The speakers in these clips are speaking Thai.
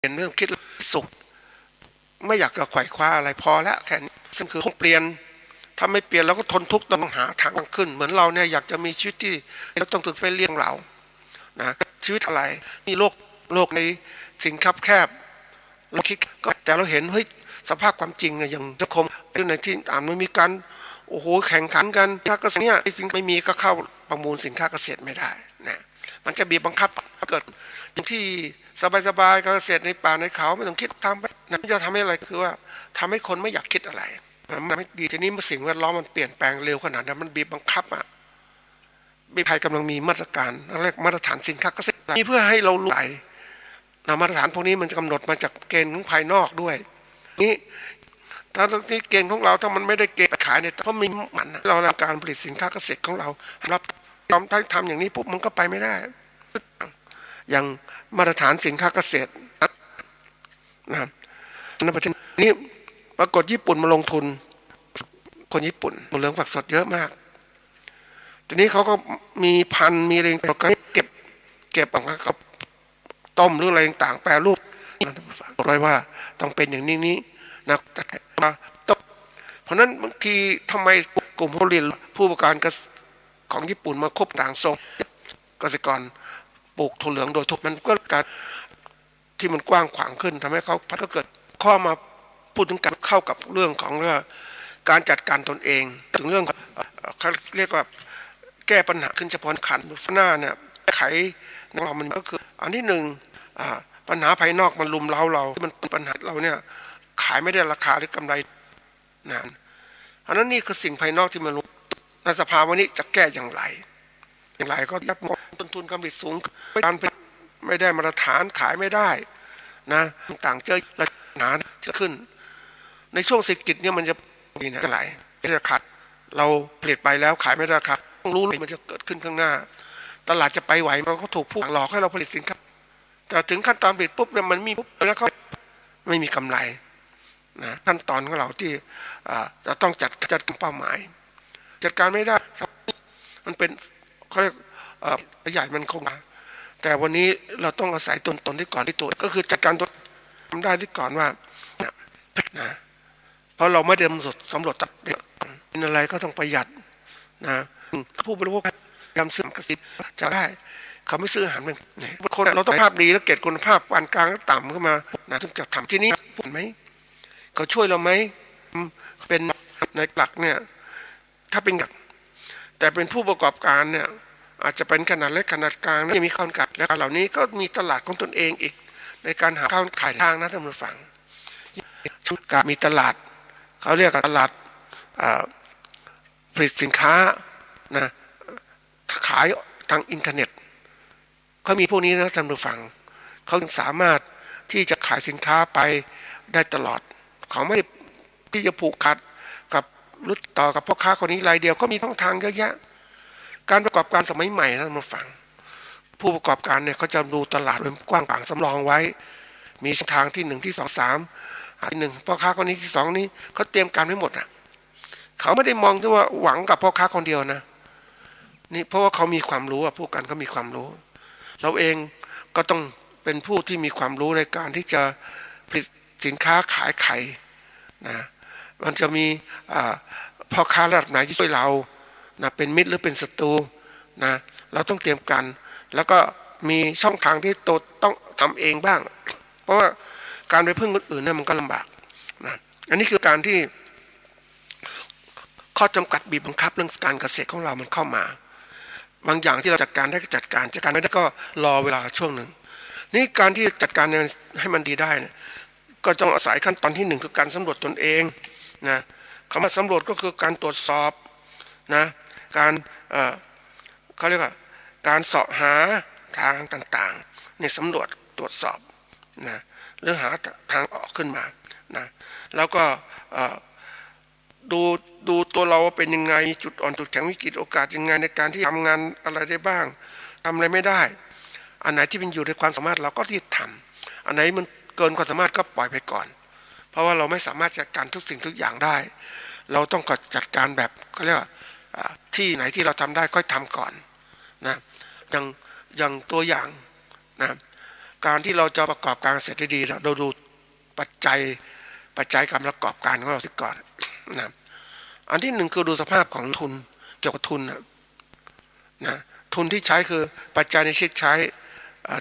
เห็นเริ่มคิดสุขไม่อยากจะไขว่คว้าอะไรพอแล้วแค่นี้ซึ่งคือต้องเปลี่ยนถ้าไม่เปลี่ยนเราก็ทนทุกข์ต้องหาทางขึ้นเหมือนเราเนี่ยอยากจะมีชีวิตที่เราต้องฝึกไปเลี้ยงเรานะชีวิตอะไรมีโลกในสิ่งคับแคบเราคิดก็แต่เราเห็นเฮ้ยสภาพความจริงเนี่ยอย่างสังคมในที่มันมีการโอ้โหแข่งขันกันถ้าเกษตรเนี่ยจริงไม่มีก็เข้าประมูลสินค้าเกษตรไม่ได้นะมันจะบีบบังคับเกิดอย่างที่สบายๆเกษตรในป่าในเขาไม่ต้องคิดทำไปนะจะทำให้อะไรคือว่าทำให้คนไม่อยากคิดอะไรมันไม่ดีทีนี้มันสิ่งแวดล้อมมันเปลี่ยนแปลงเร็วขนาดนั้นมันบีบบังคับอ่ะบีบไทยกำลังมีมาตรการเรียกมาตรฐานสินค้าเกษตรนี่เพื่อให้เรารู้นะมาตรฐานพวกนี้มันจะกำหนดมาจากเกณฑ์ของภายนอกด้วยนี่ถ้าที่เกณฑ์ของเราถ้ามันไม่ได้เกณฑ์ขายเนี่ยเพราะมีมันเราการผลิตสินค้าเกษตรของเรารับทำอย่างนี้ปุ๊บมันก็ไปไม่ได้อย่างมาตรฐานสินค้าเกษตรนะในประเทศนี้ปรากฏญี่ปุ่นมาลงทุนคนญี่ปุ่นเหลืองฝักสดเยอะมากทีนี้เขาก็มีพันธุ์มีอะไรเราก็เก็บออกมากับต้มหรืออะไรต่างแปรรูปบอกเลยว่าต้องเป็นอย่างนี้นะมาต้มเพราะนั้นบางทีทำไมกลุ่มผู้เรียนผู้ประกอบการของญี่ปุ่นมาคบต่างทรงเกษตรกรปลูกถั่วเหลืองโดยทุกมันก็การที่มันกว้างขวางขึ้นทำให้เขาพัฒนาเกิดข้อมาพูดถึงการเข้ากับเรื่องของการจัดการตนเองถึงเรื่องเขาเรียกว่าแก้ปัญหาขึ้นเฉพาะขันหน้าเนี่ยไขเรามันก็คืออันที่หนึ่งปัญหาภายนอกมันลุมเราที่มันปัญหาเราเนี่ยขายไม่ได้ราคาหรือกำไรนานเพราะนั้นนี่คือสิ่งภายนอกที่มันในสภาวะนี้จะแก้อย่างไรก็ยับต้นทุนการผลิตสูงการผลิตไม่ได้มาตรฐานขายไม่ได้นะต่างเจอราคาเยอะขึ้นในช่วงเศรษฐกิจเนี่ยมันจะมีนะอะไรราคาเราผลิตไปแล้วขายไม่ได้ราคาต้องรู้เลยมันจะเกิดขึ้นข้างหน้าตลาดจะไปไหวเราก็ถูกผู้หลอกให้เราผลิตสินค้าแต่ถึงขั้นตอนผลิตปุ๊บเนี่ยมันมีปุ๊บแล้วเขาไม่มีกำไรนะขั้นตอนของเราที่จะต้องจัดเป้าหมายจัดการไม่ได้มันเป็นเขาเรียกใหญ่มันคงแต่วันนี้เราต้องอาศัยตนที่ก่อนที่ตัวก็คือจัดการตนทำได้ที่ก่อนว่านะเพราะเราไม่ได้สำรวจตัดเป็นอะไรก็ต้องประหยัดนะผู้บริโภคยำซื้อกระสิบจะได้เขาไม่ซื้ออาหารเป็นคนเราต้องภาพดีแล้วเกรดคุณภาพปานกลางต่ำขึ้นมานะถึงจะทำที่นี้ผลไหมเขาช่วยเราไหมเป็นในหลักเนี่ยถ้าเป็นแต่เป็นผู้ประกอบการเนี่ยอาจจะเป็นขนาดเล็กขนาดกลางไม่มีข้าวกัดและเหล่านี้ก็มีตลาดของตนเองอีกในการหาข้าวขายทางนะท่านผู้ฟังการมีตลาดเขาเรียกตลาดผลิตสินค้านะขายทางอินเทอร์เน็ตเขามีพวกนี้นะท่านผู้ฟังเขาสามารถที่จะขายสินค้าไปได้ตลอดเขาไม่ที่จะผูกขาดกับรู้ต่อกับพ่อค้าคนนี้รายเดียวก็มีช่องทางเยอะแยะการประกอบการสมัยใหม่นะท่านผู้ฟังผู้ประกอบการเนี่ยเขาจะดูตลาดเป็นกว้างขวางสำรองไว้มีช่องทางที่1ที่2 3ที่1พ่อค้าคนนี้ที่2นี้เขาเตรียมการไว้หมดอ่ะเขาไม่ได้มองที่ว่าหวังกับพ่อค้าคนเดียวนะนี่เพราะว่าเขามีความรู้ผู้กันเขามีความรู้เราเองก็ต้องเป็นผู้ที่มีความรู้ในการที่จะผลิตสินค้าขายไข่นะมันจะมีพ่อค้าระดับไหนที่ช่วยเรานะเป็นมิตรหรือเป็นศัตรูนะเราต้องเตรียมกันแล้วก็มีช่องทางที่ตัวต้องทำเองบ้างเพราะว่าการไปพึ่งคนอื่นเนี่ยมันก็ลำบากนะอันนี้คือการที่ข้อจำกัดบีบบังคับเรื่องการเกษตรของเรามันเข้ามาบางอย่างที่เราจัดการได้ก็จัดการไม่ได้ก็รอเวลาช่วงหนึ่งนี่การที่จัดการให้มันดีได้เนี่ยก็ต้องอาศัยขั้นตอนที่1คือการสำรวจตนเองนะคำว่าสำรวจก็คือการตรวจสอบนะการเขาเรียกว่าการเสาะหาทางต่างๆในสำรวจตรวจสอบนะหรือหาทางออกขึ้นมานะแล้วก็ดูตัวเราเป็นยังไงจุดอ่อนจุดแข็งวิกฤตโอกาสยังไงในการที่ทำงานอะไรได้บ้างทำอะไรไม่ได้อันไหนที่เป็นอยู่ในความสามารถเราก็ที่ทำอันไหนมันเกินความสามารถก็ปล่อยไปก่อนเพราะว่าเราไม่สามารถจัดการทุกสิ่งทุกอย่างได้เราต้องจัดการแบบเขาเรียกว่าที่ไหนที่เราทำได้ค่อยทำก่อนนะอย่างตัวอย่างนะ การที่เราจะประกอบการเสร็จได้ดีเราดูปัจจัยการประกอบการของเราที่ก่อนนะอันที่หนึ่งคือดูสภาพของทุนเกี่ยวกับทุนนะทุนที่ใช้คือปัจจัยในชีวิตใช้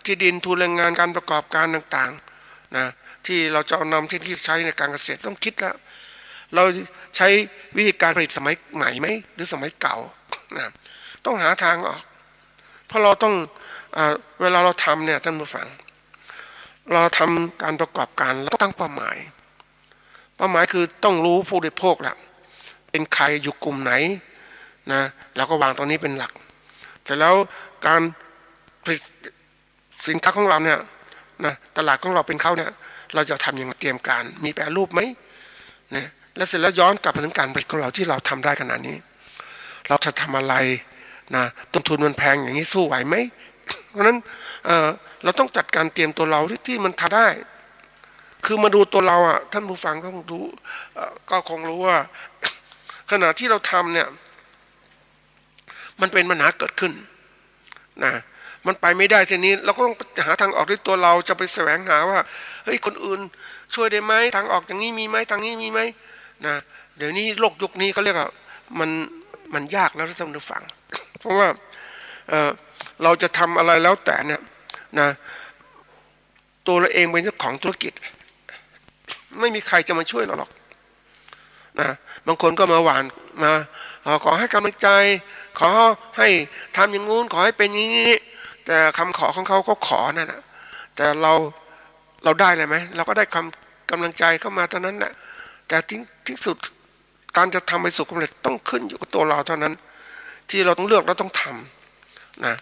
ที่ดินทุนแรงงานการประกอบการต่างๆนะที่เราจะเอานำที่ใช้ในการเกษตรต้องคิดแล้วเราใช้วิธีการผลิตสมัยใหม่ไหมหรือสมัยเก่านะต้องหาทางออกเพราะเราต้องเวลาเราทำเนี่ยท่านผู้ฟังเราทำการประกอบการเราต้องตั้งเป้าหมายคือต้องรู้ผู้บริโภคแหละเป็นใครอยู่กลุ่มไหนนะเราก็วางตรงนี้เป็นหลักแต่แล้วการผลิตสินค้าของเราเนี่ยนะตลาดของเราเป็นเขาเนี่ยเราจะทำอย่างเตรียมการมีแปรรูปไหมนะแล้วเสร็จแล้วย้อนกลับมาถึงการผลิตของเราที่เราทำได้ขนาดนี้เราจะทำอะไรนะต้นทุนมันแพงอย่างนี้สู้ไหวไหมเพราะฉะนั้นเราต้องจัดการเตรียมตัวเราที่มันทำได้คือมาดูตัวเราท่านผู้ฟังก็คงรู้ว่าขณะที่เราทำเนี่ยมันเป็นปัญหาเกิดขึ้นนะมันไปไม่ได้ทีนี้เราก็ต้องหาทางออกด้วยตัวเราจะไปแสวงหาว่าเฮ้ยคนอื่นช่วยได้ไหมทางออกอย่างนี้มีไหมทางนี้มีไหมนะเดี๋ยวนี้โลกยุคนี้เขาเรียกว่ามันยากแล้วท่านผู้ฟังเพราะว่าเราจะทำอะไรแล้วแต่เนี่ยนะตัวเราเองเป็นเจ้าของธุรกิจไม่มีใครจะมาช่วยเราหรอกนะบางคนก็มาหวานมาขอให้กำลังใจขอให้ทำอย่างงู้นขอให้เป็นอย่างนี้แต่คำขอของเขาก็ขอนั่นแหละแต่เราได้เลยไหมเราก็ได้กำลังใจเข้ามาเท่านั้นแหละแต่ที่สุดการจะทำไปสู่ความสำเร็จต้องขึ้นอยู่กับตัวเราเท่านั้นที่เราต้องเลือกเราต้องทำนะ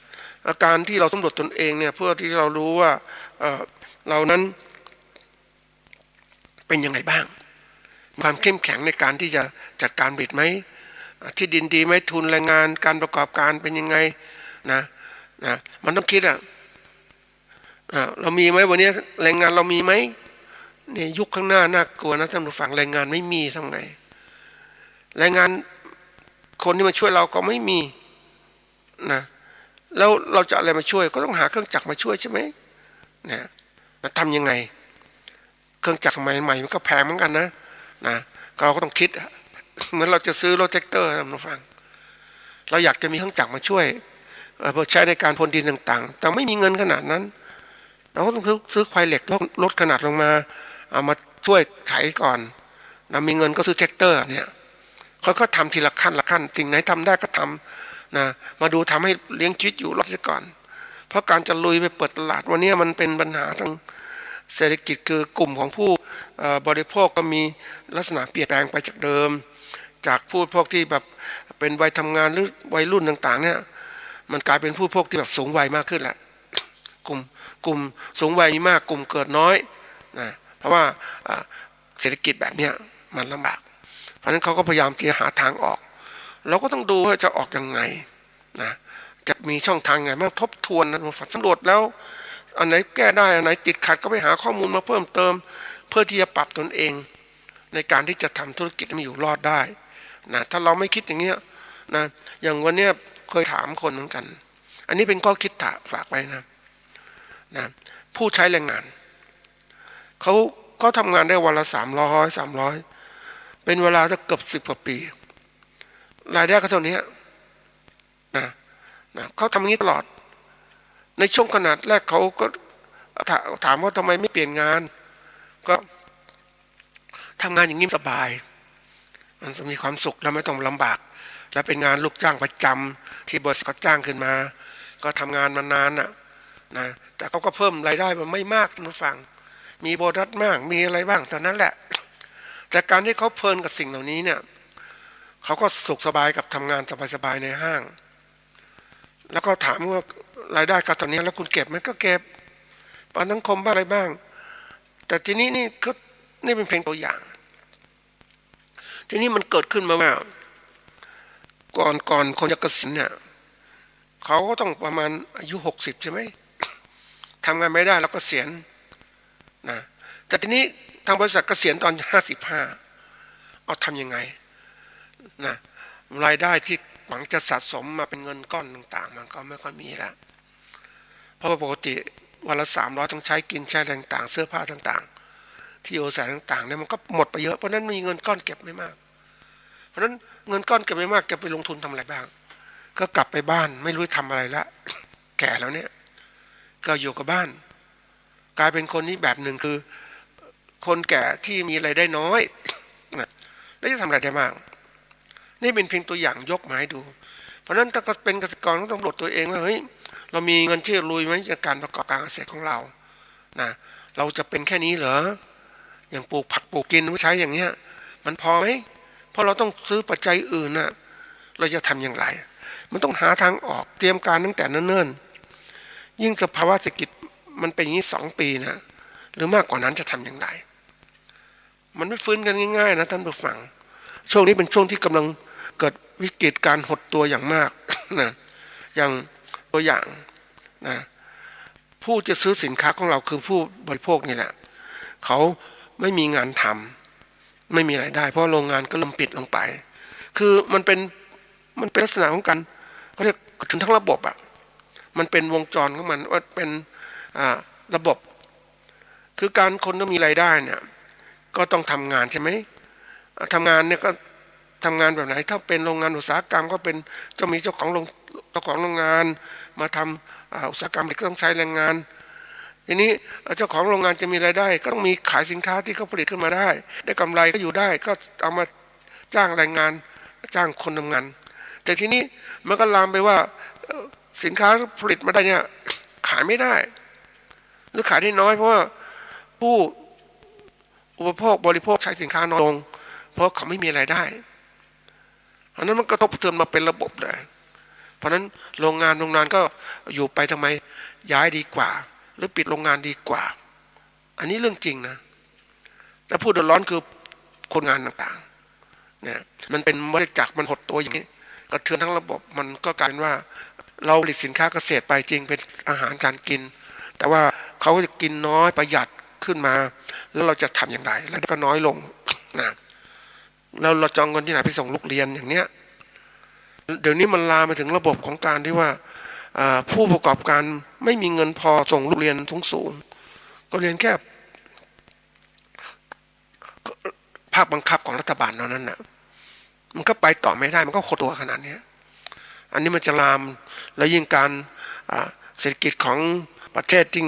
การที่เราสำรวจตนเองเนี่ยเพื่อที่เรารู้ว่าเรานั้นเป็นยังไงบ้างความเข้มแข็งในการที่จะจัดการผลิตไหมที่ดินดีไหมทุนแรงงานการประกอบการเป็นยังไงนะมันต้องคิดเรามีไหมวันนี้แรงงานเรามีไหมเนี่ยยุคข้างหน้าน่ากลัวนะท่านผู้ฟังแรงงานไม่มีทำไงแรงงานคนที่มาช่วยเราก็ไม่มีนะแล้วเราจะอะไรมาช่วยก็ต้องหาเครื่องจักรมาช่วยใช่ไหมเนี่ยทำยังไงเครื่องจักรสมัยใหม่มันก็แพงเหมือนกันนะเราก็ต้องคิดเหมือนเราจะซื้อรถแท็กเตอร์ท่านผู้ฟังเราอยากจะมีเครื่องจักรมาช่วยเพื่อใช้ในการพ่นดินต่างๆแต่ไม่มีเงินขนาดนั้นเราก็ต้องซื้อควายเหล็กลดขนาดลงมาเอามาช่วยไถก่อนมีเงินก็ซื้อแท็กเตอร์เนี่ยเขาก็ทำทีละขั้นสิ่งไหนทำได้ก็ทำมาดูทำให้เลี้ยงชีวิตอยู่รอดก่อนเพราะการจะลุยไปเปิดตลาดวันนี้มันเป็นปัญหาทางเศรษฐกิจคือกลุ่มของผู้บริโภคก็มีลักษณะเปลี่ยนแปลงไปจากเดิมจากผู้พวกที่แบบเป็นวัยทำงานหรือวัยรุ่นต่างๆเนี่ยมันกลายเป็นผู้พวกที่แบบสูงวัยมากขึ้นแหละกลุ่มสูงวัยมีมากกลุ่มเกิดน้อยนะเพราะว่าเศรษฐกิจแบบเนี้ยมันลำบากเพราะฉะนั้นเขาก็พยายามที่จะหาทางออกเราก็ต้องดูว่าจะออกยังไงนะจะมีช่องทางไงบ้างทบทวนนะสำรวจแล้วอันไหนแก้ได้อันไหนติดขัดก็ไปหาข้อมูลมาเพิ่มเติมเพื่อที่จะปรับตนเองในการที่จะทำธุรกิจให้มันอยู่รอดได้นะถ้าเราไม่คิดอย่างเงี้ยนะอย่างวันเนี้ยเคยถามคนเหมือนกันอันนี้เป็นข้อคิดฝากไว้นะผู้ใช้แรงงานเขาทำงานได้วันละ300เป็นเวลาจะเกือบ10 กว่าปีรายได้ก็เท่านี้นะเขาทำอย่างนี้ตลอดในช่วงขนาดแรกเขาก็ถามว่าทำไมไม่เปลี่ยนงานก็ทำงานอย่างนี้สบายมันจะมีความสุขแล้วไม่ต้องลำบากและเป็นงานลูกจ้างประจำที่บริษัทจ้างขึ้นมาก็ทำงานมานานนะแต่เขาก็เพิ่มรายได้มันไม่มากท่านผู้ฟังมีโบนัสมากมีอะไรบ้างเท่านั้นแหละแต่การที่เขาเพลินกับสิ่งเหล่านี้เนี่ยเขาก็สุขสบายกับทำงานสบายๆในห้างแล้วก็ถามว่ารายได้กับตอนนี้แล้วคุณเก็บไหมก็เก็บประกันสังคมบ้างอะไรบ้างแต่ทีนี้นี่เป็นเพียงตัวอย่างทีนี้มันเกิดขึ้นมาว่าก่อนคนจะเกษียณเนี่ยเขาก็ต้องประมาณอายุ60ใช่ไหมทำงานไม่ได้แล้วก็เกษียณนะแต่ทีนี้ทางบริษัทเกษียณตอน55เอาทำยังไงนะรายได้ที่หวังจะสะสมมาเป็นเงินก้อนต่างๆมันก็ไม่ค่อยมีแล้วเพราะว่าปกติ วันละ300ต้องใช้กินใช้อะไรต่างๆเสื้อผ้าต่างๆที่อยู่อาศัยต่างๆเนี่ยมันก็หมดไปเยอะเพราะนั้นมีเงินก้อนเก็บไม่มากเพราะนั้นเงินก้อนเก็บไม่มากจะไปลงทุนทำอะไรบ้างก็กลับไปบ้านไม่รู้ทำอะไรละแก่แล้วเนี่ยก็อยู่กับบ้านกลายเป็นคนนี้แบบหนึ่งคือคนแก่ที่มีรายได้น้อยนะแล้วจะทำอะไรได้บ้างนี่เป็นเพียงตัวอย่างยกมาให้ดูเพราะนั้นถ้าเป็นเกษตรกรก็ต้องปลดตัวเองว่าเฮ้ยเรามีเงินที่ลุยไหมจากการประกอบการเกษตรของเรานะเราจะเป็นแค่นี้เหรออย่างปลูกผักปลูกกินไม่ใช้อย่างเงี้ยมันพอไหมเพราะเราต้องซื้อปัจจัยอื่นนะเราจะทำอย่างไรมันต้องหาทางออกเตรียมการตั้งแต่เนิ่นๆยิ่งสภาวะเศรษฐกิจมันเป็นอย่างนี้2 ปีนะหรือมากกว่านั้นจะทำอย่างไรมันไม่ฟื้นกันง่ายๆนะท่านผู้ฟังช่วงนี้เป็นช่วงที่กำลังเกิดวิกฤตการหดตัวอย่างมากนะอย่างตัวอย่างนะผู้จะซื้อสินค้าของเราคือผู้บริโภคนี่แหละเขาไม่มีงานทำไม่มีรายได้เพราะโรงงานก็เริ่มปิดลงไปคือมันเป็นลักษณะของการเขาเรียกถึงทั้งระบบอ่ะมันเป็นวงจรของมันว่าเป็นระบบคือการคนต้องมีรายได้เนี่ยก็ต้องทำงานใช่ไหมทำงานเนี่ยก็ทำงานแบบไหนถ้าเป็นโรงงานอุตสาหกรรมก็เป็นจะมีเจ้าของโรงงานมาทำอุตสาหกรรมก็ต้องใช้แรงงานทีนี้เจ้าของโรงงานจะมีรายได้ก็ต้องมีขายสินค้าที่เขาผลิตขึ้นมาได้กำไรก็อยู่ได้ก็เอามาจ้างแรงงานจ้างคนทำงานแต่ทีนี้มันก็ลามไปว่าสินค้าผลิตมาได้เนี่ยขายไม่ได้หรือขายได้น้อยเพราะว่าผู้อุปโภคบริโภคใช้สินค้าน้อยลงเพราะเขาไม่มีรายได้เพราะนั้นมันกระทบกระเทือนมาเป็นระบบเลยเพราะนั้นโรงงานก็อยู่ไปทำไมย้ายดีกว่าหรือปิดโรงงานดีกว่าอันนี้เรื่องจริงนะแล้วผู้เดือดร้อนคือคนงานต่างๆเนี่ยมันเป็นวัฏจักรมันหดตัวอย่างนี้กระเทือนทั้งระบบมันก็กลายเป็นว่าเราผลิตสินค้าเกษตรไปจริงเป็นอาหารการกินแต่ว่าเขาจะกินน้อยประหยัดขึ้นมาแล้วเราจะทำอย่างไรแล้วก็น้อยลงนะแล้วเราจองเงินที่ไหนไปส่งลูกเรียนอย่างเนี้ยเดี๋ยวนี้มันลามไปถึงระบบของการที่ว่าผู้ประกอบการไม่มีเงินพอส่งลูกเรียนสูงก็เรียนแค่ภาคบังคับของรัฐบาลเท่านั้นนะมันก็ไปต่อไม่ได้มันก็โคตรตัวขนาดนี้อันนี้มันจะลามแล้วยิ่งการเศรษฐกิจของประเทศที่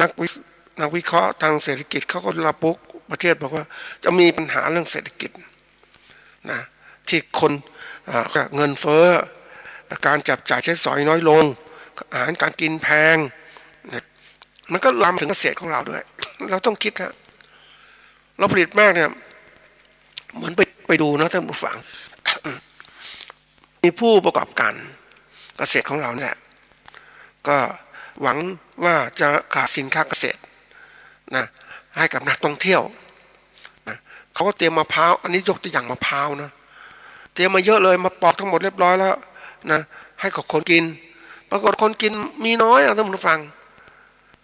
นักวิเคราะห์ทางเศรษฐกิจเขาก็ระบุประเทศบอกว่าจะมีปัญหาเรื่องเศรษฐกิจนะที่คนเงินเฟ้อการจับจ่ายใช้สอยน้อยลงอาหารการกินแพงนะมันก็ลามถึงเกษตรของเราด้วยเราต้องคิดนะเราผลิตมากเนี่ยเหมือนไปดูนะท่านผู้ฟัง มีผู้ประกอบการเกษตรของเราเนี่ยก็หวังว่าจะขายสินค้าเกษตรนะให้กับนักท่องเที่ยวนะเขาก็เตรียมมะพร้าวอันนี้ยกตัวอย่างมะพร้าวนะเตรียมมาเยอะเลยมาปอกทั้งหมดเรียบร้อยแล้วนะให้กับคนกินปรากฏคนกินมีน้อยท่านผู้ฟัง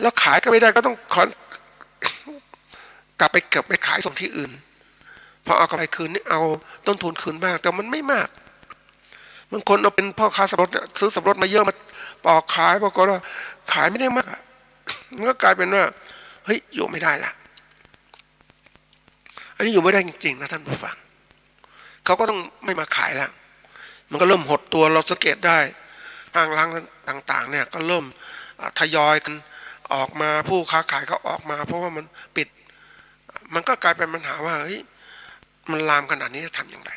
แล้วขายก็ไม่ได้ก็ต้องกลับไปขายส่งที่อื่นพอเอากำไรคืนนี่เอาต้นทุนคืนบ้างแต่มันไม่มากบางคนเอาเป็นพ่อค้าสับปะรดซื้อสับปะรดมาเยอะมาปอกขายปรากฏว่าขายไม่ได้มากมันก็กลายเป็นว่าเฮ้ยอยู่ไม่ได้ละอันนี้อยู่ไม่ได้จริงๆนะท่านผู้ฟังเขาก็ต้องไม่มาขายแล้วมันก็เริ่มหดตัวเราสังเกตได้ห้างร้านต่างๆเนี่ยก็เริ่มทยอยกันออกมาผู้ค้าขายเขาออกมาเพราะว่ามันปิดมันก็กลายเป็นปัญหาว่าเฮ้ยมันลามขนาดนี้จะทำอย่างไร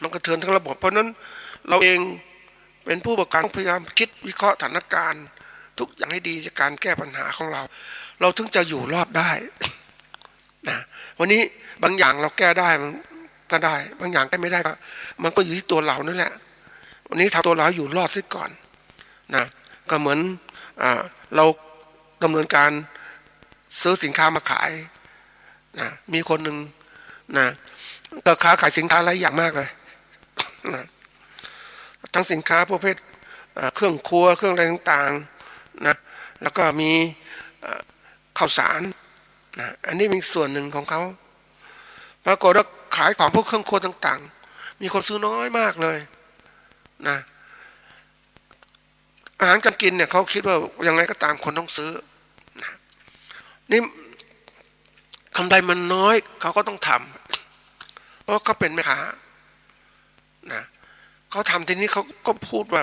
มันกระเทือนทั้งระบบเพราะนั้นเราเองเป็นผู้ประกอบการพยายามคิดวิเคราะห์สถานการณ์ทุกอย่างให้ดีจากการแก้ปัญหาของเราถึงจะอยู่รอดได้นะวันนี้บางอย่างเราแก้ได้มันก็ได้บางอย่างแก้ไม่ได้ก็มันก็อยู่ที่ตัวเรานั่นแหละวันนี้ทำตัวเราอยู่รอดซะก่อนนะก็เหมือนเราดำเนินการซื้อสินค้ามาขายนะมีคนหนึ่งนะก็ค้าขายสินค้าหลายอย่างมากเลยนะทั้งสินค้าประเภทเครื่องครัวเครื่องอะไรต่างๆนะแล้วก็มีข้าวสารนะอันนี้เป็นส่วนหนึ่งของเขาปรากฏว่าขายของพวกเครื่องครัวต่างๆมีคนซื้อน้อยมากเลยนะ อาหารการกินเนี่ยเขาคิดว่ายังไงก็ตามคนต้องซื้อนะนี่กำไรมันน้อยเขาก็ต้องทำเพราะเขาเป็นแม่ค้านะเขาทำทีนี้เขาก็พูดว่า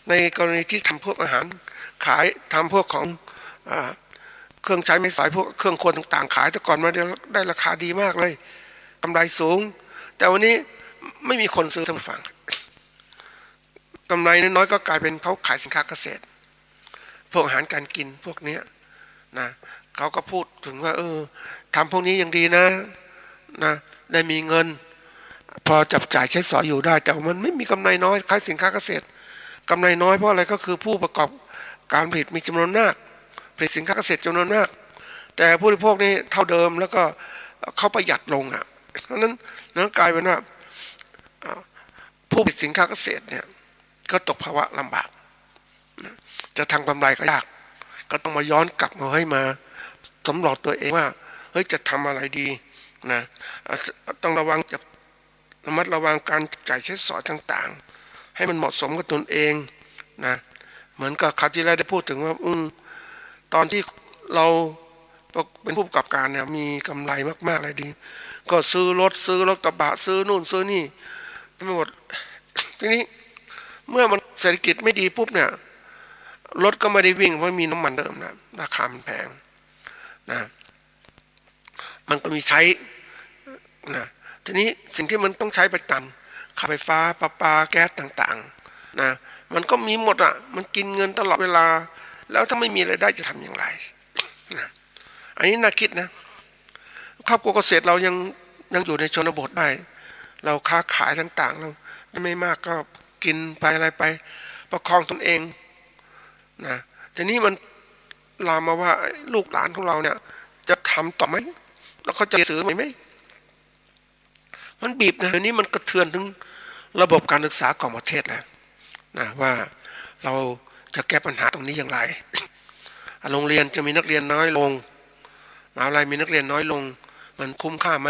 ในกรณีที่ทำพวกอาหารขายทำพวกของเครื่องใช้ไม้สอยพวกเครื่องครัวต่างๆขายแต่ก่อนมาได้ราคาดีมากเลยกำไรสูงแต่วันนี้ไม่มีคนซื้อทั้งฝั่งกำไรน้อยๆก็กลายเป็นเขาขายสินค้าเกษตรพวกอาหารการกินพวกนี้นะเขาก็พูดถึงว่าทำพวกนี้ยังดีนะได้มีเงินพอจับจ่ายใช้สอยอยู่ได้แต่มันไม่มีกำไรน้อยขายสินค้าเกษตรกำไรน้อยเพราะอะไรก็คือผู้ประกอบการผลิตมีจำนวนมากผลิตสินค้าเกษตรจำนวนมากแต่ผู้บริโภคนี่เท่าเดิมแล้วก็เขาประหยัดลงเพราะนั้นกลายเป็นว่าผู้ผลิตสินค้าเกษตรเนี่ยก็ตกภาวะลำบากจะทำกำไรก็ยากก็ต้องมาย้อนกลับมาให้มาสำรวจตัวเองว่าเฮ้ยจะทำอะไรดีนะต้องระมัดระวังการจ่ายใช้สอยต่างๆให้มันเหมาะสมกับตนเองนะเหมือนกับคราวที่แล้วได้พูดถึงว่าตอนที่เราเป็นผู้ประกอบการเนี่ยมีกำไรมากๆเลยดีก็ซื้อรถกระบะซื้อนู่นซื้อนี่ไม่หมดทีนี้เมื่อมันเศรษฐกิจไม่ดีปุ๊บเนี่ยรถก็ไม่ได้วิ่งเพราะมีน้ำมันเดิมนะราคามันแพงนะมันก็มีใช้นะทีนี้สิ่งที่มันต้องใช้ประจำค่าไฟฟ้าประปาแก๊สต่างๆนะมันก็มีหมดมันกินเงินตลอดเวลาแล้วถ้าไม่มีรายได้จะทำอย่างไรนะอันนี้น่าคิดนะครอบครัวเกษตรเรายังอยู่ในชนบทได้เราค้าขายต่างๆเราไม่มากก็กินไปอะไรไปประคองตนเองนะทีนี้มันลามมาว่าลูกหลานของเราเนี่ยจะทำต่อไหมแล้วเขาจะซื้อไหมมันบีบนะทีนี้มันกระเทือนถึงระบบการศึกษาของประเทศแล้วนะว่าเราจะแก้ปัญหาตรงนี้อย่างไรโรงเรียนจะมีนักเรียนน้อยลงมหาวิทยาลัยมีนักเรียนน้อยลงมันคุ้มค่าไหม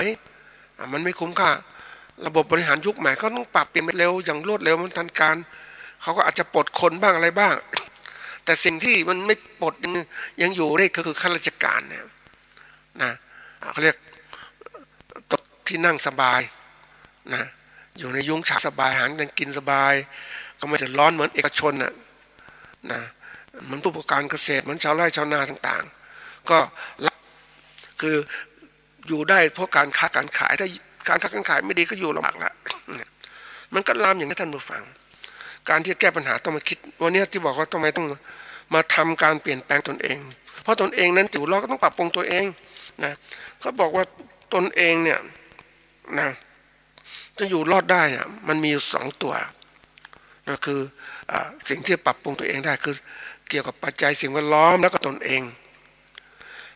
มันไม่คุ้มค่าระบบบริหารยุคใหม่เขาต้องปรับเปลี่ยนเร็วอย่างรวดเร็วมันทันการเขาก็อาจจะปลดคนบ้างอะไรบ้างแต่สิ่งที่มันไม่ปลดยังอยู่ได้ก็คือข้าราชการเนี่ยนะเขาเรียกตกที่นั่งสบายนะอยู่ในยุ้งฉางสบายหางกินสบายก็ไม่เดือดร้อนเหมือนเอกชนนะเหมือนผู้ประกอบการเกษตรเหมือนชาวไร่ชาวนาต่างๆก็คืออยู่ได้เพราะการค้าการขายถ้าการค้าการขายไม่ดีก็อยู่ลำบากละมันก็ลามอย่างที่ท่านผู้ฟังการที่แก้ปัญหาต้องมาคิดวันนี้ที่บอกว่าทำไมต้องมาทำการเปลี่ยนแปลงตนเองเพราะตนเองนั้นอยู่รอดก็ต้องปรับปรุงตัวเองนะเขาบอกว่าตนเองเนี่ยนะจะอยู่รอดได้เนี่ยมันมีสองตัวนะคือสิ่งที่ปรับปรุงตัวเองได้คือเกี่ยวกับปัจจัยสิ่งแวดล้อมแล้วก็ตนเอง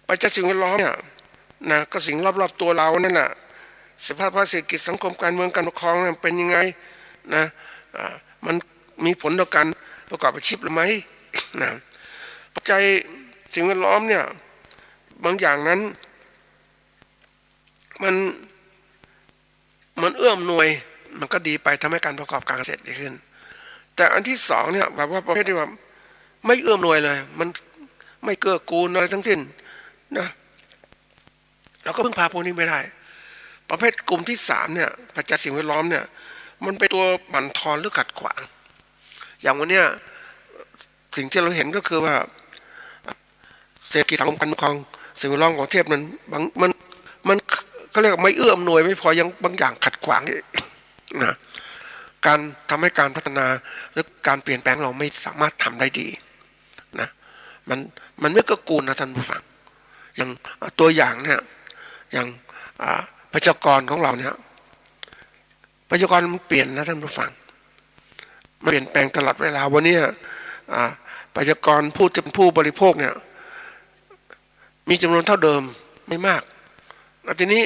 ปัจจัยสิ่งแวดล้อมเนี่ยนะก็สิ่งรอบๆตัวเรานั่นน่ะสภาพเศรษฐกิจสังคมการเมืองการปกครองนั้นเป็นยังไงนะมันมีผลต่อการประกอบอาชีพหรือไม่นะปัจจัยสิ่งแวดล้อมเนี่ยบางอย่างนั้นมันเอื้อมหน่วยมันก็ดีไปทำให้การประกอบการเกษตรดีขึ้นแต่อันที่สองเนี่ยแบบว่าประเภทที่ว่าไม่เอื้อมหน่วยเลยมันไม่เกื้อกูลอะไรทั้งสิ้นนะเราก็พึ่งพาพวกนี้ไม่ได้ประเภทกลุ่มที่สามเนี่ยปัจจัยสิ่งแวดล้อมเนี่ยมันเป็นตัวบั่นทอนหรือขัดขวางอย่างวันเนี้ยสิ่งที่เราเห็นก็คือว่าเศรษฐกิจสังคมการปกครองสิ่งแวดล้อมของประเทศมันเขาเรียกไม่เอื้ออำนวยไม่พอยังบางอย่างขัดขวางนะการทำให้การพัฒนาหรือการเปลี่ยนแปลงเราไม่สามารถทำได้ดีนะมันไม่เกื้อกูลนะท่านผู้ฟังอย่างตัวอย่างเนี่ยอย่างประชากรของเราเนี่ยประชากรมันเปลี่ยนนะท่านผู้ฟังมันเปลี่ยนแปลงตลอดเวลาวันนี้ประชากรผู้บริโภคเนี่ยมีจำนวนเท่าเดิมไม่มากแล้วทีนี้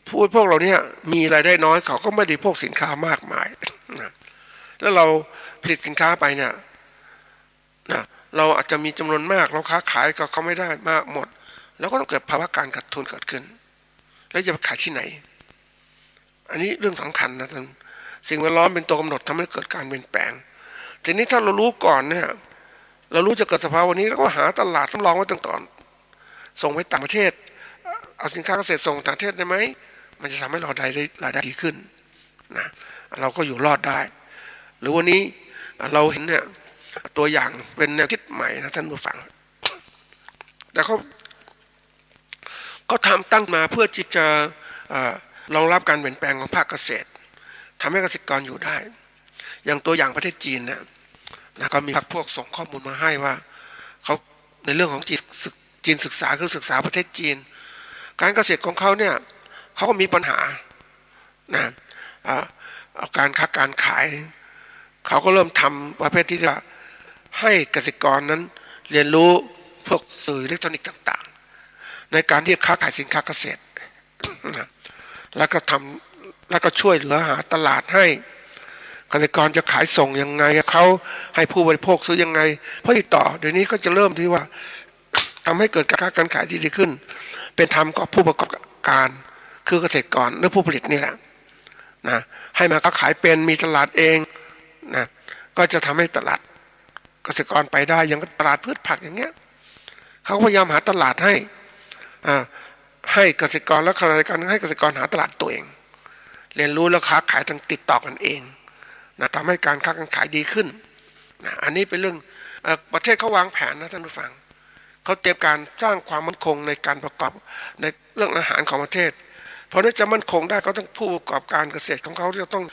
ผู้บริโภคเราเนี่ยมีรายได้น้อยเขาก็ไม่ได้บริโภคสินค้ามากมายนะแล้วเราผลิตสินค้าไปเนี่ยนะเราอาจจะมีจำนวนมากเราค้าขายก็เขาไม่ได้มากหมดแล้วก็ต้องเกิดภาวะการขาดทุนเกิดขึ้นแล้วจะไปขายที่ไหนอันนี้เรื่องสำคัญนะท่านสิ่งแวดล้อมเป็นตัวกำหนดทำให้เกิดการเปลี่ยนแปลง ทีนี้ถ้าเรารู้ก่อนเนี่ยเรารู้จะเกิดสภาวะนี้แล้วก็หาตลาดสำรองไว้ตั้งก่อนส่งไปต่างประเทศเอาสินค้าเกษตรส่งต่างประเทศได้ไหมมันจะทำให้เราได้รายได้ดีขึ้นนะเราก็อยู่รอดได้หรือวันนี้เราเห็นเนี่ยตัวอย่างเป็นแนวคิดใหม่นะท่านผู้ฟังแต่เขาทำตั้งมาเพื่อที่จะรองรับการเปลี่ยนแปลงของภาคเกษตรทำให้เกษตรกรอยู่ได้อย่างตัวอย่างประเทศจีนนะก็มีพวกส่งข้อมูลมาให้ว่าเขาในเรื่องของจีนศึกษาคือศึกษาประเทศจีนการเกษตรของเขาเนี่ยเขาก็มีปัญหานะการค้าการขายเขาก็เริ่มทำประเภทที่ว่าให้เกษตรกรนั้นเรียนรู้พวกสื่ออิเล็กทรอนิกส์ต่างๆในการที่ค้าขายสินค้าเกษตรนะแล้วก็ช่วยเหลือหาตลาดให้เกษตรกรจะขายส่งยังไงเขาให้ผู้บริโภคซื้อยังไงเพราะต่อเดี๋ยวนี้ก็จะเริ่มที่ว่าทำให้เกิดการค้าการขายที่ดีขึ้นเป็นธรรมกับผู้ประกอบการคือเกษตรกรหรือผู้ผลิตนี่แหละนะให้มาค้าขายเป็นมีตลาดเองนะก็จะทำให้ตลาดเกษตรกรไปได้อย่างตลาดพืชผักอย่างเงี้ยเขาพยายามหาตลาดให้เกษตรกรและขณะเดียวกันให้เกษตรกรหาตลาดตัวเองเรียนรู้แล้วค้าขายทางติดต่อกันเองนะทำให้การค้าการขายดีขึ้นนะอันนี้เป็นเรื่องประเทศเขาวางแผนนะท่านผู้ฟังเขาเตรียมการสร้างความมั่นคงในการประกอบในเรื่องอาหารของประเทศเพราะนั้นจะมั่นคงได้เขาต้องผู้ประกอบการเกษตรของเขาจะต้อง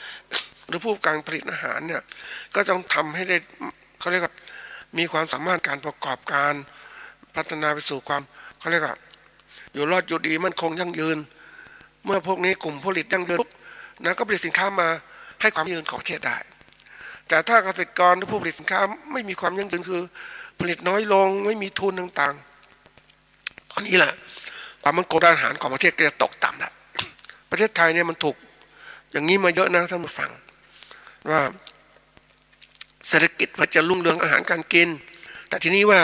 หรือผู้การผลิตอาหารเนี่ยก็ต้องทำให้ได้เขาเรียกว่ามีความสามารถการประกอบการพัฒนาไปสู่ความเขาเรียกว่าอยู่รอดอยู่ดีมั่นคงยั่งยืนเมื่อพวกนี้กลุ่มผลิตยั่งยืนนะก็ผลิตสินค้ามาให้ความยั่งยืนของประเทศได้แต่ถ้าเกษตรกรหรือผู้ผลิตสินค้าไม่มีความยั่งยืนคือผลิตน้อยลงไม่มีทุนต่างๆตอนนี้แหละความมั่นคงด้านอาหารของประเทศก็จะตกต่ำแล้วประเทศไทยเนี่ยมันถูกอย่างนี้มาเยอะนะท่านผู้ฟังว่าเศรษฐกิจมันจะรุ่งเรืองอาหารการกินแต่ทีนี้ว่า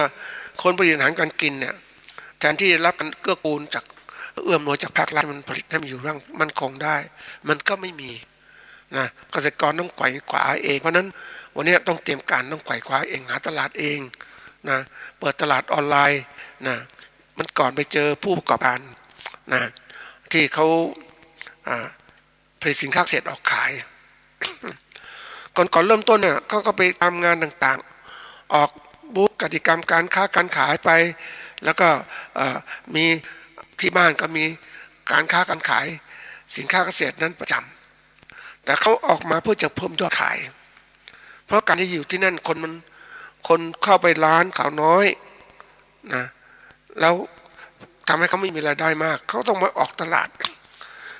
คนผลิตอาหารการกินเนี่ยแทนที่จะรับการเกื้อกูลจากเอื้อมหน่วยจากภาครัฐมันผลิตให้มันอยู่ร่างมั่นคงได้มันก็ไม่มีนะเกษตรกรต้องไขว่คว้าเองเพราะนั้นวันนี้ต้องเตรียมการต้องไขว่คว้าเองหาตลาดเองนะเปิดตลาดออนไลน์นะมันก่อนไปเจอผู้ประกอบการนะที่เขาผลิตสินค้าเกษตรออกขายก่อนเริ่มต้นเนี่ยเขาก็ไปทำงานต่างๆออกบูธกิจกรรมการค้าการขายไปแล้วก็มีที่บ้านก็มีการค้าการขายสินค้าเกษตรนั้นประจำแต่เขาออกมาเพื่อจะเพิ่มยอดขายเพราะการที่อยู่ที่นั่นคนเข้าไปร้านเขาน้อยนะแล้วทำให้เขาไม่มีรายได้มากเขาต้องมาออกตลาด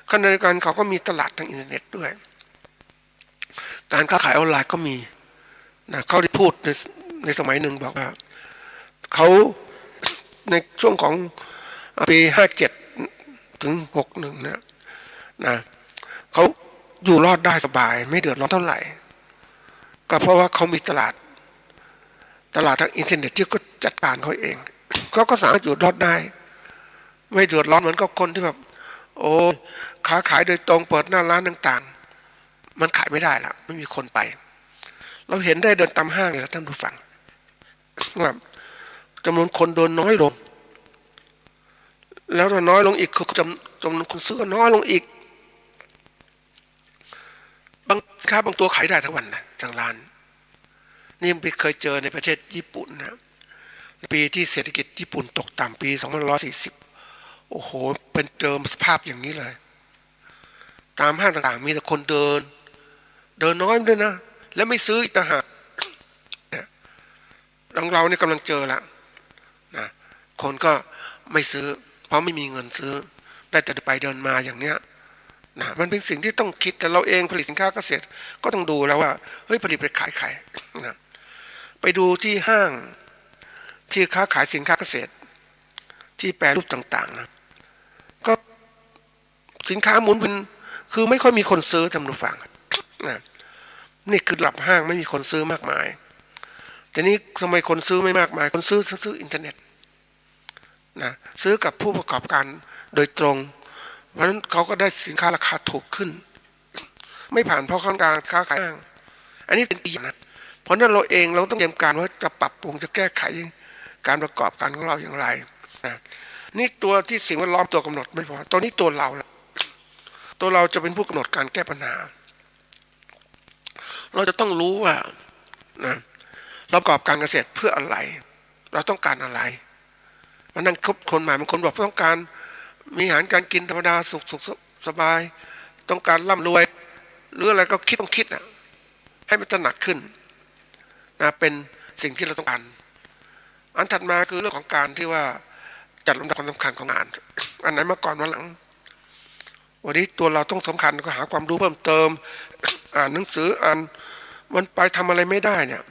ขณะเดียวกันเขาก็มีตลาดทางอินเทอร์เน็ตด้วยการค้าขายออนไลน์ก็มีนะเขาได้พูดในสมัยหนึ่งบอกว่าเขาในช่วงของปี57ถึง61นะเขาอยู่รอดได้สบายไม่เดือดร้อนเท่าไหร่ก็เพราะว่าเขามีตลาดทางอินเทอร์เน็ตที่ก็จัดการเขาเองเขาก็สามารถอยู่รอดได้ไม่เดือดร้อนเหมือนกับคนที่แบบโอ้ค้าขายโดยตรงเปิดหน้าร้านต่างๆมันขายไม่ได้ละไม่มีคนไปเราเห็นได้เดินตามห้างเลยนะท่านผู้ฟังว่าจำนวนคนโดนน้อยลงแล้วถ้าน้อยลงอีกคือจำนวนคนซื้อน้อยลงอีกบางสินค้าบางตัวขายได้ทั้งวันนะทางร้านนี่ไปเคยเจอในประเทศญี่ปุ่นนะปีที่เศรษฐกิจญี่ปุ่นตกต่ำปี2540โอ้โหเป็นเดิมสภาพอย่างนี้เลยตามห้างต่างๆมีแต่คนเดินน้อยด้วยนะแล้วไม่ซื้ออีกต่างหากเราเนี่ยกำลังเจอแล้วนะคนก็ไม่ซื้อเพราะไม่มีเงินซื้อได้แต่ไปเดินมาอย่างเนี้ยนะมันเป็นสิ่งที่ต้องคิดแต่เราเองผลิตสินค้าเกษตรก็ต้องดูแล้วว่าเฮ้ยผลิตไปขายใครนะไปดูที่ห้างที่ค้าขายสินค้าเกษตรที่แปรรูปต่างๆนะก็สินค้าหมุนเป็นคือไม่ค่อยมีคนซื้อทำดูฟังนะนี่คือหลับห้างไม่มีคนซื้อมากมายแต่นี้ทำไมคนซื้อไม่มากมายคนซื้ออินเทอร์เน็ตนะซื้อกับผู้ประกอบการโดยตรงเพราะฉะนั้นเขาก็ได้สินค้าราคาถูกขึ้นไม่ผ่านเพราะการค้าขายห้างอันนี้เป็นอีกนะ เพราะนั้นเราเองเราต้องเตรียมการว่าจะปรับปรุงจะแก้ไขการประกอบการของเราอย่างไรนะนี่ตัวที่สิ่งแวดล้อมตัวกำหนดไม่พอตัวนี้ตัวเราจะเป็นผู้กำหนดการแก้ปัญหาเราจะต้องรู้ว่านะเราประกอบการเกษตรเพื่ออะไรเราต้องการอะไรมันนั่งคบคนใหม่บางคนบอกต้องการมีอาหารการกินธรรมดาสุขสบายต้องการร่ำรวยหรืออะไรก็ต้องคิดนะให้มันตระหนักขึ้นนะเป็นสิ่งที่เราต้องการอันถัดมาคือเรื่องของการที่ว่าจัดลำดับความสำคัญของงานอันไหนมาก่อนมาหลังวันนี้ตัวเราต้องสำคัญก็หาความรู้เพิ่มเติมอ่านหนังสืออ่านมันไปทำอะไรไม่ได้เนี่ย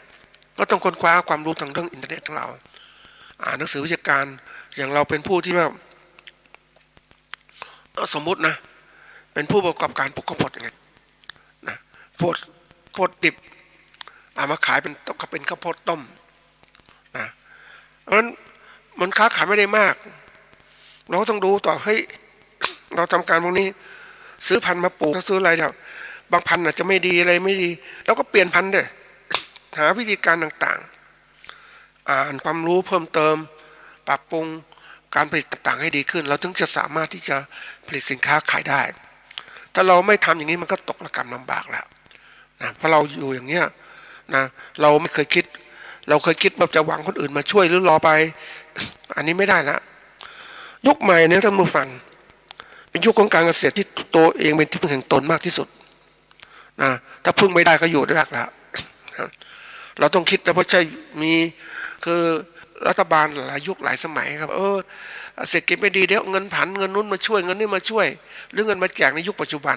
ก็ต้องค้นคว้าความรู้ทางเรื่องอินเทอร์เน็ตของเราอ่านหนังสือวิชาการอย่างเราเป็นผู้ที่ว่าสมมุตินะเป็นผู้ประกอบการปลูกข้าวโพดยังไงนะโพดดิบเอามาขายเป็นข้าวโพดต้มนะเพราะฉะนั้นมันค้าขายไม่ได้มากเราต้องดูต่อเฮ้ยเราทำการพวกนี้ซื้อพันธุ์มาปลูกซื้ออะไรเนี่ยบางพันธุ์อาจจะไม่ดีอะไรไม่ดีแล้วก็เปลี่ยนพันธุ์ด้วยหาวิธีการต่างๆอ่านความรู้เพิ่มเติมปรับปรุงการผลิตต่างๆให้ดีขึ้นเราถึงจะสามารถที่จะผลิตสินค้าขายได้ถ้าเราไม่ทำอย่างนี้มันก็ตกระกำลำบากแล้วนะเพราะเราอยู่อย่างเนี้ยนะเราไม่เคยคิดเราเคยคิดว่าจะหวังคนอื่นมาช่วยหรือรอไปอันนี้ไม่ได้ละยุคใหม่เนี่ยท่านผู้ฟังเป็นยุคของการเกษตรที่ตัวเองเป็นที่พึ่งแห่งตนมากที่สุดนะถ้าพึ่งไม่ได้ก็อยู่ยากแล้วเราต้องคิดนะเพราะใช่มีคือรัฐบาลหลายยุคหลายสมัยครับเศรษฐกิจไม่ดีเดี๋ยวเงินผันเงินนู้นมาช่วยเงินนี่มาช่วยหรือเงินมาแจกในยุคปัจจุบัน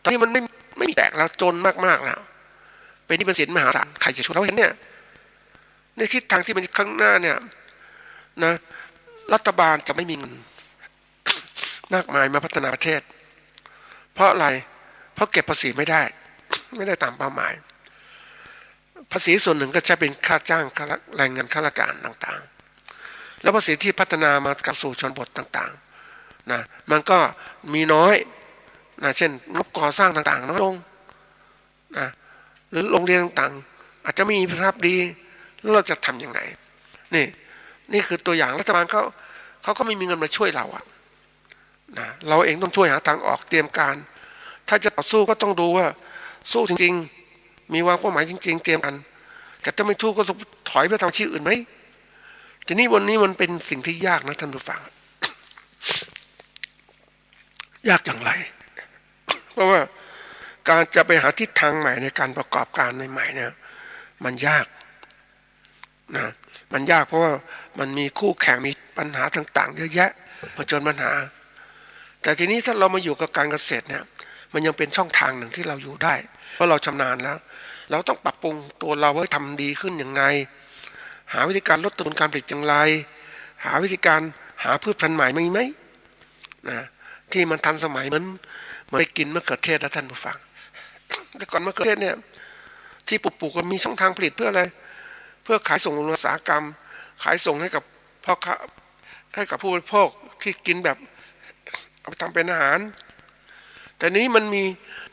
ตอนนี้มันไม่แจกแล้วจนมากๆแล้วเป็นที่เป็นสินมหาศาลใครจะช่วยเราเห็นเนี่ยในทิศทางที่เป็นข้างหน้าเนี่ยนะรัฐบาลจะไม่มีเงินมากมายมาพัฒนาประเทศเพราะอะไรเพราะเก็บภาษีไม่ได้ตามเป้าหมายภาษีส่วนหนึ่งก็จะเป็นค่าจ้างแรงงานข้าราชการต่างๆแล้วภาษีที่พัฒนามากลับสู่ชนบทต่างๆนะมันก็มีน้อยนะเช่นงบก่อสร้างต่างๆน้อยลงนะหรือโรงเรียนต่างๆอาจจะไม่มีสภาพดีแล้วเราจะทำยังไงนี่คือตัวอย่างรัฐบาลเขาก็ไม่มีเงินมาช่วยเราอะนะเราเองต้องช่วยหาทางออกเตรียมการถ้าจะต่อสู้ก็ต้องดูว่าสู้จริงๆมีวางเป้าหมายจริงๆเตรียมกันแต่ถ้าไม่สู้ก็ต้องถอยไปทำอาชีพอื่นไหมทีนี้วันนี้มันเป็นสิ่งที่ยากนะท่านผู้ฟัง ยากอย่างไรเพราะว่าการจะไปหาทิศทางใหม่ในการประกอบการใหม่ๆเนี่ยมันยากนะมันยากเพราะว่ามันมีคู่แข่งมีปัญหาต่างๆเยอะแยะผจญปัญหาแต่ทีนี้ถ้าเรามาอยู่กับการเกษตรเนี่ยมันยังเป็นช่องทางหนึ่งที่เราอยู่ได้เพราะเราชำนาญแล้วเราต้องปรับปรุงตัวเราให้ทำดีขึ้นอย่างไรหาวิธีการลดต้นทุนการผลิตอย่างไรหาวิธีการหาพืชพันธุ์ใหม่มีไหมนะที่มันทันสมัยเหมือนไปกินมะเขือเทศนะท่านผู้ฟังแต่ก่อนมะเขือเทศเนี่ยที่ปลูกก็มีช่องทางผลิตเพื่ออะไรเพื่อขายส่งอุตสาหกรรมขายส่งให้กับพ่อค้าให้กับผู้บริโภคที่กินแบบเอาไปทำเป็นอาหารแต่นี้มันมี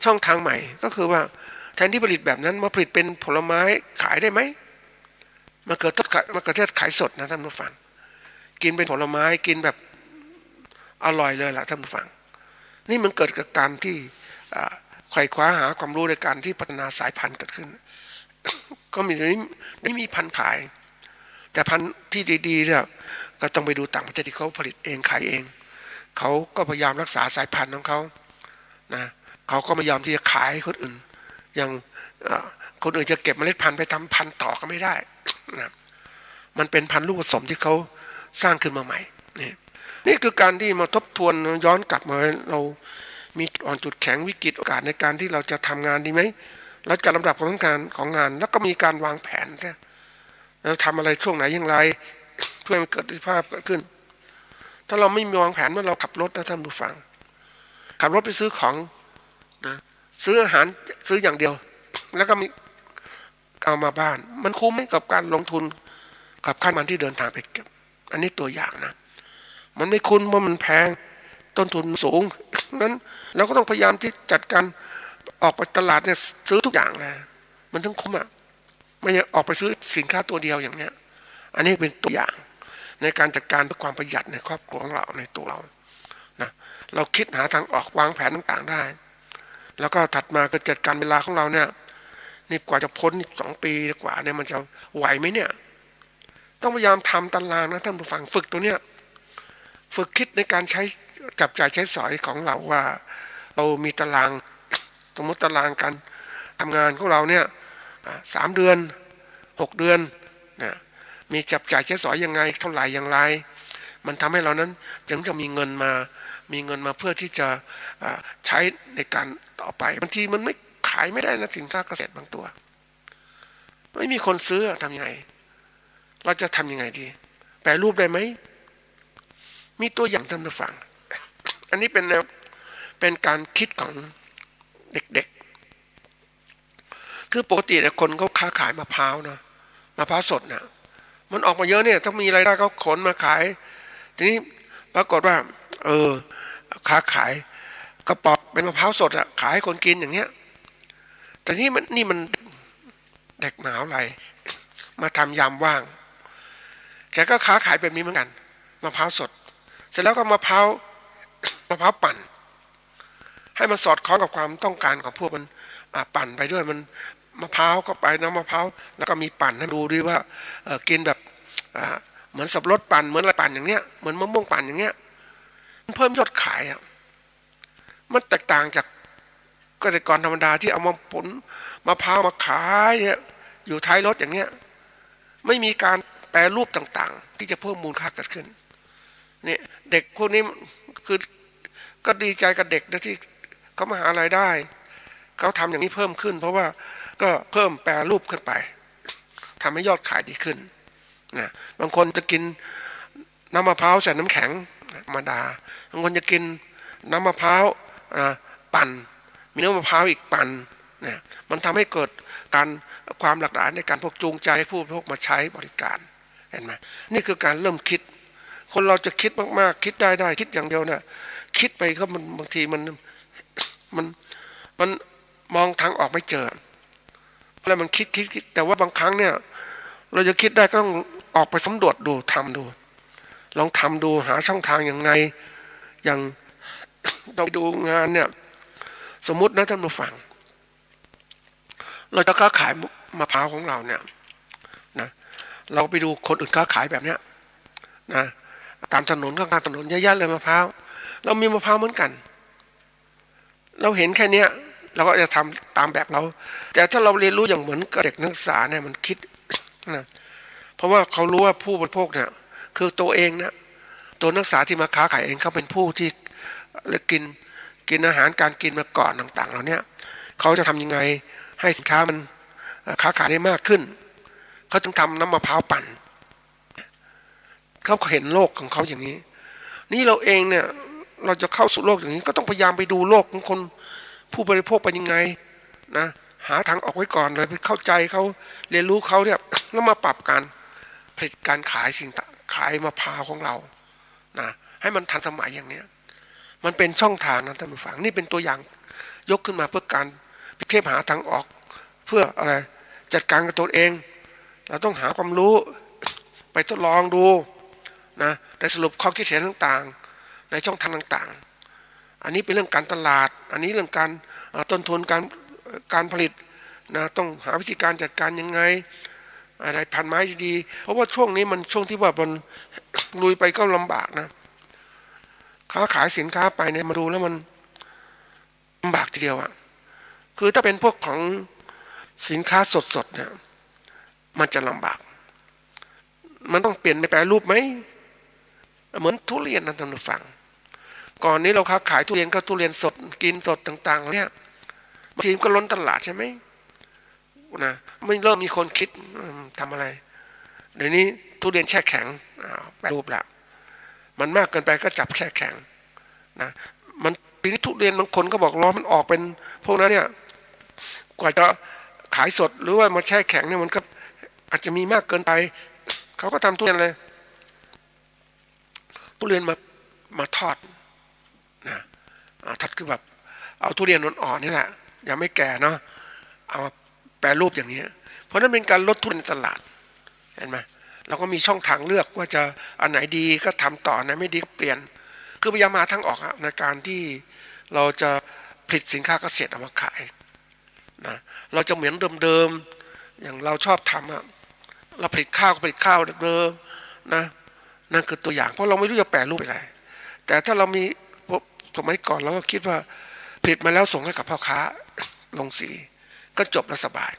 ช่องทางใหม่ก็คือว่าแทนที่ผลิตแบบนั้นมาผลิตเป็นผลไม้ขายได้ไหมมะเขือเทศขายสดนะท่านผู้ฟังกินเป็นผลไม้กินแบบอร่อยเลยล่ะท่านผู้ฟังนี่มันเกิดกับการที่ไขว่คว้าหาความรู้ในการที่พัฒนาสายพันธุ์เกิดขึ้น ก็มีพันธุ์ขายแต่พันธุ์ที่ดีๆเนี่ยก็ต้องไปดูต่างประเทศที่เขาผลิตเองขายเองเขาก็พยายามรักษาสายพันธุ์ของเขานะเขาก็พยายามที่จะขายคนอื่นอย่างคนอื่นจะเก็บเมล็ดพันธุ์ไปทำพันธุ์ต่อก็ไม่ได้นะมันเป็นพันธุ์ลูกผสมที่เขาสร้างขึ้นมาใหม่นี่คือการที่มาทบทวนย้อนกลับมาเรามีจุดแข็งวิกฤตโอกาสในการที่เราจะทำงานดีไหมแล้วจัดลำดับของงานแล้วก็มีการวางแผนเราทำอะไรช่วงไหนอย่างไรเพื่อให้เกิดประสิทธิภาพเกิดขึ้นถ้าเราไม่มีวางแผนเมื่อเราขับรถนะท่านผู้ฟังขับรถไปซื้อของนะซื้ออาหารซื้ออย่างเดียวแล้วก็มีเอามาบ้านมันคุ้มไหมกับการลงทุนกับค่ามันที่เดินทางไปเก็บอันนี้ตัวอย่างนะมันไม่คุ้มเพราะมันแพงต้นทุนสูงนั้นเราก็ต้องพยายามที่จัดการออกไปตลาดเนี่ยซื้อทุกอย่างเลยมันถึงคุ้มอ่ะ ไม่ออกไปซื้อสินค้าตัวเดียวอย่างเนี้ยอันนี้เป็นตัวอย่างในการจัดการเพื่อความประหยัดในครอบครัวของเราในตัวเรานะเราคิดหาทางออกวางแผนต่างๆได้แล้วก็ถัดมาก็จัดการเวลาของเราเนี่ยนี่กว่าจะพ้น2 ปีกว่าเนี่ยมันจะไหวไหมเนี่ยต้องพยายามทำตารางนะท่านผู้ฟังฝึกตัวเนี้ยฝึกคิดในการใช้จับจ่ายใช้สอยของเราว่าเรามีตารางสมมติตารางการทำงานของเราเนี่ย3 เดือน6 เดือนนะมีจับจ่ายใช้สอยยังไงเท่าไหร่อย่างไรมันทำให้เรานั้นจึงจะมีเงินมาเพื่อที่จะใช้ในการต่อไปบางทีมันไม่ขายไม่ได้นะสินค้าเกษตรบางตัวไม่มีคนซื้อทำยังไงเราจะทำยังไงดีแปรรูปได้ไหมมีตัวอย่างท่านผู้ฟังอันนี้เป็นการคิดของเด็กๆคือปกติเนี่ยคนเขาค้าขายมะพร้าวนะมะพร้าวสดนะมันออกมาเยอะเนี่ยถ้ามีรายได้เขาขนมาขายทีนี้ปรากฏว่าค้าขายกระป๋องเป็นมะพร้าวสดอะขายให้คนกินอย่างเงี้ยแต่นี่มันเด็กหนาวไหลมาทำยามว่างแกก็ค้าขายแบบนี้เหมือนกันมะพร้าวสดเสร็จแล้วก็มะพร้าวปั่นให้มันสอดคล้องกับความต้องการของพวกมันปั่นไปด้วยมันมะพร้าวก็ไปน้ำมะพร้าวแล้วก็มีปั่นให้ดูด้วยว่ากินแบบเหมือนสับปะรดปั่นเหมือนอะไรปั่นอย่างเนี้ยเหมือนมะม่วงปั่นอย่างเงี้ยมันเพิ่มยอดขายมันแตกต่างจากเกษตรกรธรรมดาที่เอามาผลมะพร้าวมาขายเนี่ยอยู่ท้ายรถอย่างเนี้ยไม่มีการแปรรูปต่างๆที่จะเพิ่มมูลค่าเกิดขึ้นเนี่ยเด็กพวกนี้คือก็ดีใจกับเด็กนะที่เขามาหารายได้เขาทำอย่างนี้เพิ่มขึ้นเพราะว่าก็เพิ่มแปรรูปขึ้นไปทำให้ยอดขายดีขึ้นนะบางคนจะกินน้ำมะพร้าวใส่น้ำแข็งธรรมดาบางคนจะกินน้ำมะพร้าวปั่นมีน้ำมะพร้าวอีกปั่นนะมันทำให้เกิดการความหลากหลายในการพวกจูงใจให้ผู้บริโภคมาใช้บริการเห็นไหมนี่คือการเริ่มคิดคนเราจะคิดมากๆคิดได้คิดอย่างเดียวนะคิดไปก็มันบางทีมันมองทางออกไม่เจอแล้วมันคิดแต่ว่าบางครั้งเนี่ยเราจะคิดได้ก็ต้องออกไปสำรวจดูทำดูลองทำดูหาช่องทางอย่างไงอย่างเราไปดูงานเนี่ยสมมุตินะท่านผู้ฟังเราจะค้าขายมะพร้าวของเราเนี่ยนะเราไปดูคนอื่นค้าขายแบบเนี้ยนะตามถนนข้างถนนเยอะๆเลยมะพร้าวเรามีมะพร้าวเหมือนกันเราเห็นแค่เนี้ยเราก็จะทำตามแบบเราแต่ถ้าเราเรียนรู้อย่างเหมือนกับเด็กนักศึกษาเนี่ยมันคิดนะเพราะว่าเขารู้ว่าผู้บริโภคเนี่ยคือตัวเองนะตัวนักศึกษาที่มาค้าขายเองเขาเป็นผู้ที่กินอาหารการกินมาก่อนต่างๆเหล่านี้เขาจะทำยังไงให้สินค้ามันค้าขายได้มากขึ้นเขาจึงทำน้ำมะพร้าวปั่นเขาเห็นโลกของเขาอย่างนี้นี่เราเองเนี่ยเราจะเข้าสู่โลกอย่างนี้ก็ต้องพยายามไปดูโลกของคนผู้บริโภคเป็นยังไงนะหาทางออกไว้ก่อนเลยไปเข้าใจเขาเรียนรู้เขาเนี่ยแล้วมาปรับการผลิตการขายขายมะพร้าวของเรานะให้มันทันสมัยอย่างเนี้ยมันเป็นช่องทางนะท่านผู้ฟังนี่เป็นตัวอย่างยกขึ้นมาเพื่อการพิเทพหาทางออกเพื่ออะไรจัดการกับตัวเองเราต้องหาความรู้ไปทดลองดูนะได้สรุปข้อคิดเห็นต่างๆในช่องทางต่างๆอันนี้เป็นเรื่องการตลาดอันนี้เรื่องการต้นทุนการผลิตนะต้องหาวิธีการจัดการยังไงอะไรพันไม้ดีเพราะว่าช่วงนี้มันช่วงที่ว่ามันลุยไปก็ลำบากนะค้าขายสินค้าไปเนี่ยมาดูแล้วมันลำบากทีเดียวอะคือถ้าเป็นพวกของสินค้าสดๆเนี่ยมันจะลำบากมันต้องเปลี่ยนไปแปรรูปไหมเหมือนทุเรียนนะท่านผู้ฟังก่อนนี้เราค้าขายทุเรียนก็ทุเรียนสดกินสดต่างๆเนี่ยบางทีก็ล้นตลาดใช่ไหมนะไม่เริ่มมีคนคิดทำอะไรเดี๋ยวนี้ทุเรียนแช่แข็งแปรรูปแล้วมันมากเกินไปก็จับแช่แข็งนะมันปีนี้ทุเรียนบางคนก็บอกล้อมันออกเป็นพวกนั้นเนี่ยกว่าจะขายสดหรือว่ามาแช่แข็งเนี่ยมันก็อาจจะมีมากเกินไปเขาก็ทำทุเรียนเลยทุเรียนมาทอดนะทอดคือแบบเอาทุเรียนอ่อนๆนี่แหละยังไม่แก่เนาะเอามา แปรรูปอย่างนี้เพราะนั้นเป็นการลดทุนในตลาดเห็นไหมเราก็มีช่องทางเลือกว่าจะอันไหนดีก็ทำต่ออันไหนไม่ดีก็เปลี่ยนคือพยายามหาทางออกในการที่เราจะผลิตสินค้าเกษตรออกมาขายนะเราจะเหมือนเดิมๆอย่างเราชอบทำเราผลิตข้าวก็ผลิตข้าวเดิมนะนั่นคือตัวอย่างเพราะเราไม่รู้จะแปรรูปอะไรแต่ถ้าเรามีสมัยก่อนเราก็คิดว่าผลิตมาแล้วส่งให้กับพ่อค้าโรงสีก็จบแล้วสบาย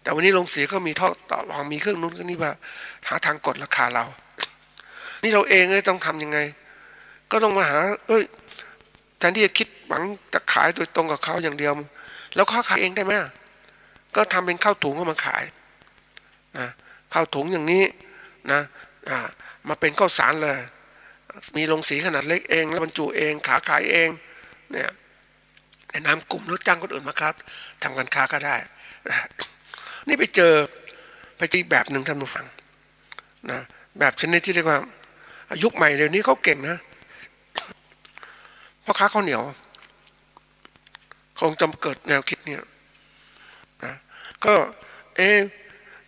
แต่วันนี้โรงสีก็มีท่อต่อรองมีเครื่องนู้นเครื่องนี้ว่าหาทางกดราคาเรานี่เราเองต้องทำยังไงก็ต้องมาหาแทนที่จะคิดหวังจะขายโดยตรงกับเขาอย่างเดียวแล้วเขาขายเองได้ไหมก็ทำเป็นข้าวถุงมาขายนะข้าวถุงอย่างนี้นะมาเป็นข้าวสารเลยมีโรงสีขนาดเล็กเองแล้วบรรจุเองขายเองเนี่ยในนามกลุ่มหรือจ้างคนอื่นมาครับทำการค้าก็ได้นี่ไปเจอแบบหนึ่งท่านผู้ฟังนะแบบชนิดที่เรียกว่ายุคใหม่เดี๋ยวนี้เขาเก่งนะพ่อค้าข้าวเหนียวคงจำเกิดแนวคิดเนี่ยนะก็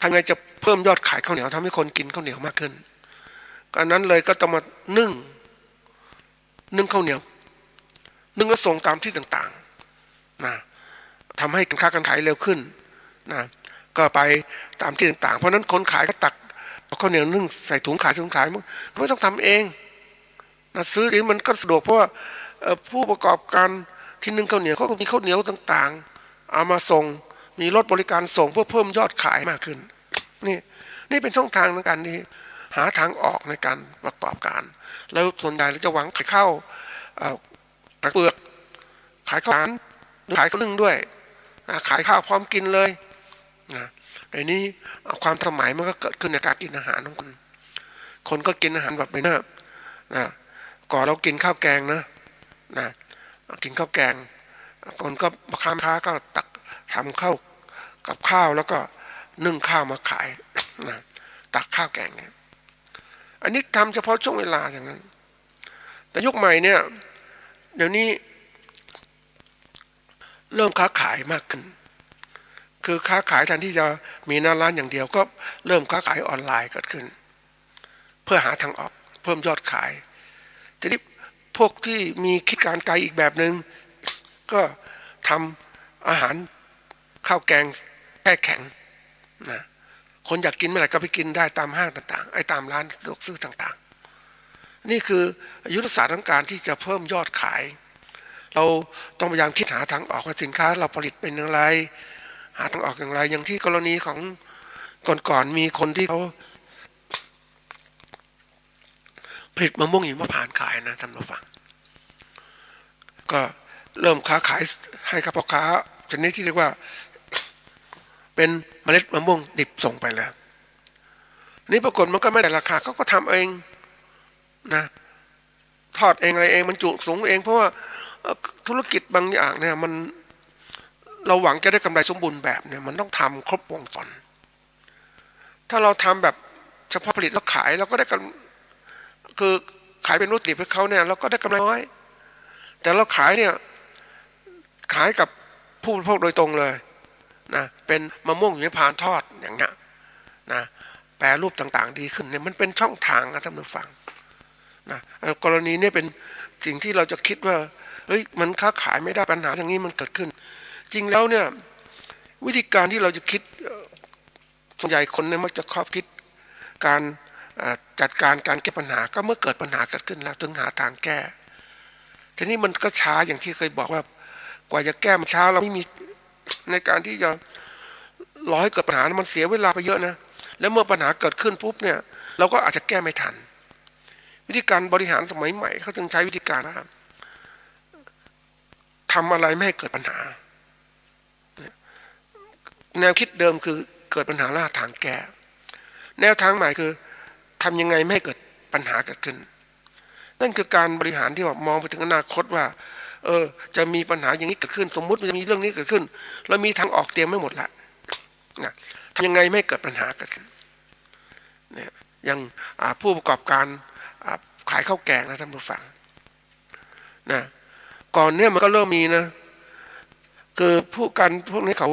ทำไงจะเพิ่มยอดขายข้าวเหนียวทำให้คนกินข้าวเหนียวมากขึ้นก็นั้นเลยก็ต้องมานึ่งข้าวเหนียวนึ่งแล้วส่งตามที่ต่างๆนะทำให้การค้าการขายเร็วขึ้นนะก็ไปตามที่ต่างๆเพราะนั้นคนขายก็ตักข้าวเหนียวนึ่งใส่ถุงขายไม่ต้องทำเองนะซื้อหรือมันก็สะดวกเพราะว่าผู้ประกอบการที่นึ่งข้าวเหนียวเขาก็มีข้าวเหนียวต่างๆเอามาส่งมีรถบริการส่งเพื่อเพิ่มยอดขายมากขึ้นนี่เป็นช่องทางในการที่หาทางออกในการประกอบการแล้วส่วนใหญ่เราจะหวังขายข้าวเปลือกขายข้าวสารหรือขายข้าวนึ่งด้วยขายข้าวพร้อมกินเลยในนี้ความสมัยมันก็เกิดขึ้นในการกินอาหารของคนก็กินอาหารแบบนี้นะก่อนเรากินข้าวแกงนะกินข้าวแกงคนก็ค้าก็ตักทำข้าวกับข้าวแล้วก็นึ่งข้าวมาขายตักข้าวแกงเนี่ยอันนี้ทำเฉพาะช่วงเวลาอย่างนั้นแต่ยุคใหม่เนี่ยเดี๋ยวนี้เริ่มค้าขายมากขึ้นคือค้าขายแทนที่จะมีหน้าร้านอย่างเดียวก็เริ่มค้าขายออนไลน์เกิดขึ้นเพื่อหาทางออกเพิ่มยอดขายทีนี้พวกที่มีคิดการไกลอีกแบบหนึ่งก็ทำอาหารข้าวแกงแช่แข็งนะคนอยากกินเมื่อไหร่ก็ไปกินได้ตามห้างต่างๆตามร้านสะดวกซื้อต่างๆนี่คือยุทธศาสตร์ของการที่จะเพิ่มยอดขายเราต้องพยายามคิดหาทางออกว่าสินค้าเราผลิตเป็นอย่างไรหาทางออกอย่างไรอย่างที่กรณีของก่อนมีคนที่เขาผลิตมะม่วงหิมพานต์ขายนะท่านผู้ฟังก็เริ่มค้าขายให้กับพ่อค้าชนิดที่เรียกว่าเป็นเมล็ดมะม่วงดิบส่งไปแล้วนี่ปรากฏมันก็ไม่ได้ราคาเขาก็ทำเองนะทอดเองอะไรเองมันจุสูงเองเพราะว่าธุรกิจบางอย่างเนี่ยมันเราหวังจะได้กำไรสมบูรณ์แบบเนี่ยมันต้องทำครบวงจรถ้าเราทำแบบเฉพาะผลิตแล้วขายเราก็ได้กันคือขายเป็นวัตถุดิบให้เขาเนี่ยเราก็ได้กำไรน้อยแต่เราขายเนี่ยขายกับผู้บริโภคโดยตรงเลยนะเป็นมะม่วงหิมพานต์ทอดอย่างเงี้ยนะแปรรูปต่างๆดีขึ้นเนี่ยมันเป็นช่องทางนะท่านผู้ฟังนะกรณีนี้เป็นสิ่งที่เราจะคิดว่าเฮ้ยมันค้าขายไม่ได้ปัญหาอย่างนี้มันเกิดขึ้นจริงแล้วเนี่ยวิธีการที่เราจะคิดส่วนใหญ่คนเนี่ยมักจะชอบคิดการจัดการแก้ปัญหาก็เมื่อเกิดปัญหาเกิดขึ้นแล้วถึงหาทางแก้ทีนี้มันก็ช้าอย่างที่เคยบอกว่ากว่าจะแก้มันช้าเราไม่มีในการที่จะรอให้เกิดปัญหามันเสียเวลาไปเยอะนะแล้วเมื่อปัญหาเกิดขึ้นปุ๊บเนี่ยเราก็อาจจะแก้ไม่ทันวิธีการบริหารสมัยใหม่เขาจึงใช้วิธีการนะครับทำอะไรไม่ให้เกิดปัญหาแนวคิดเดิมคือเกิดปัญหาแล้วหาทางแก้แนวทางใหม่คือทำยังไงไม่ให้เกิดปัญหาเกิดขึ้นนั่นคือการบริหารที่ว่ามองไปถึงอนาคตว่าจะมีปัญหาอย่างนี้เกิดขึ้นสมมุติมันจะมีเรื่องนี้เกิดขึ้นเรามีทางออกเตรียมไม่หมดละนะทำยังไงไม่เกิดปัญหาเกิดขึ้นเนี่ยอย่างผู้ประกอบการขายข้าวแกงนะท่านผู้ฟังนะก่อนเนี่ยมันก็เริ่มมีนะคือพวกนี้เขา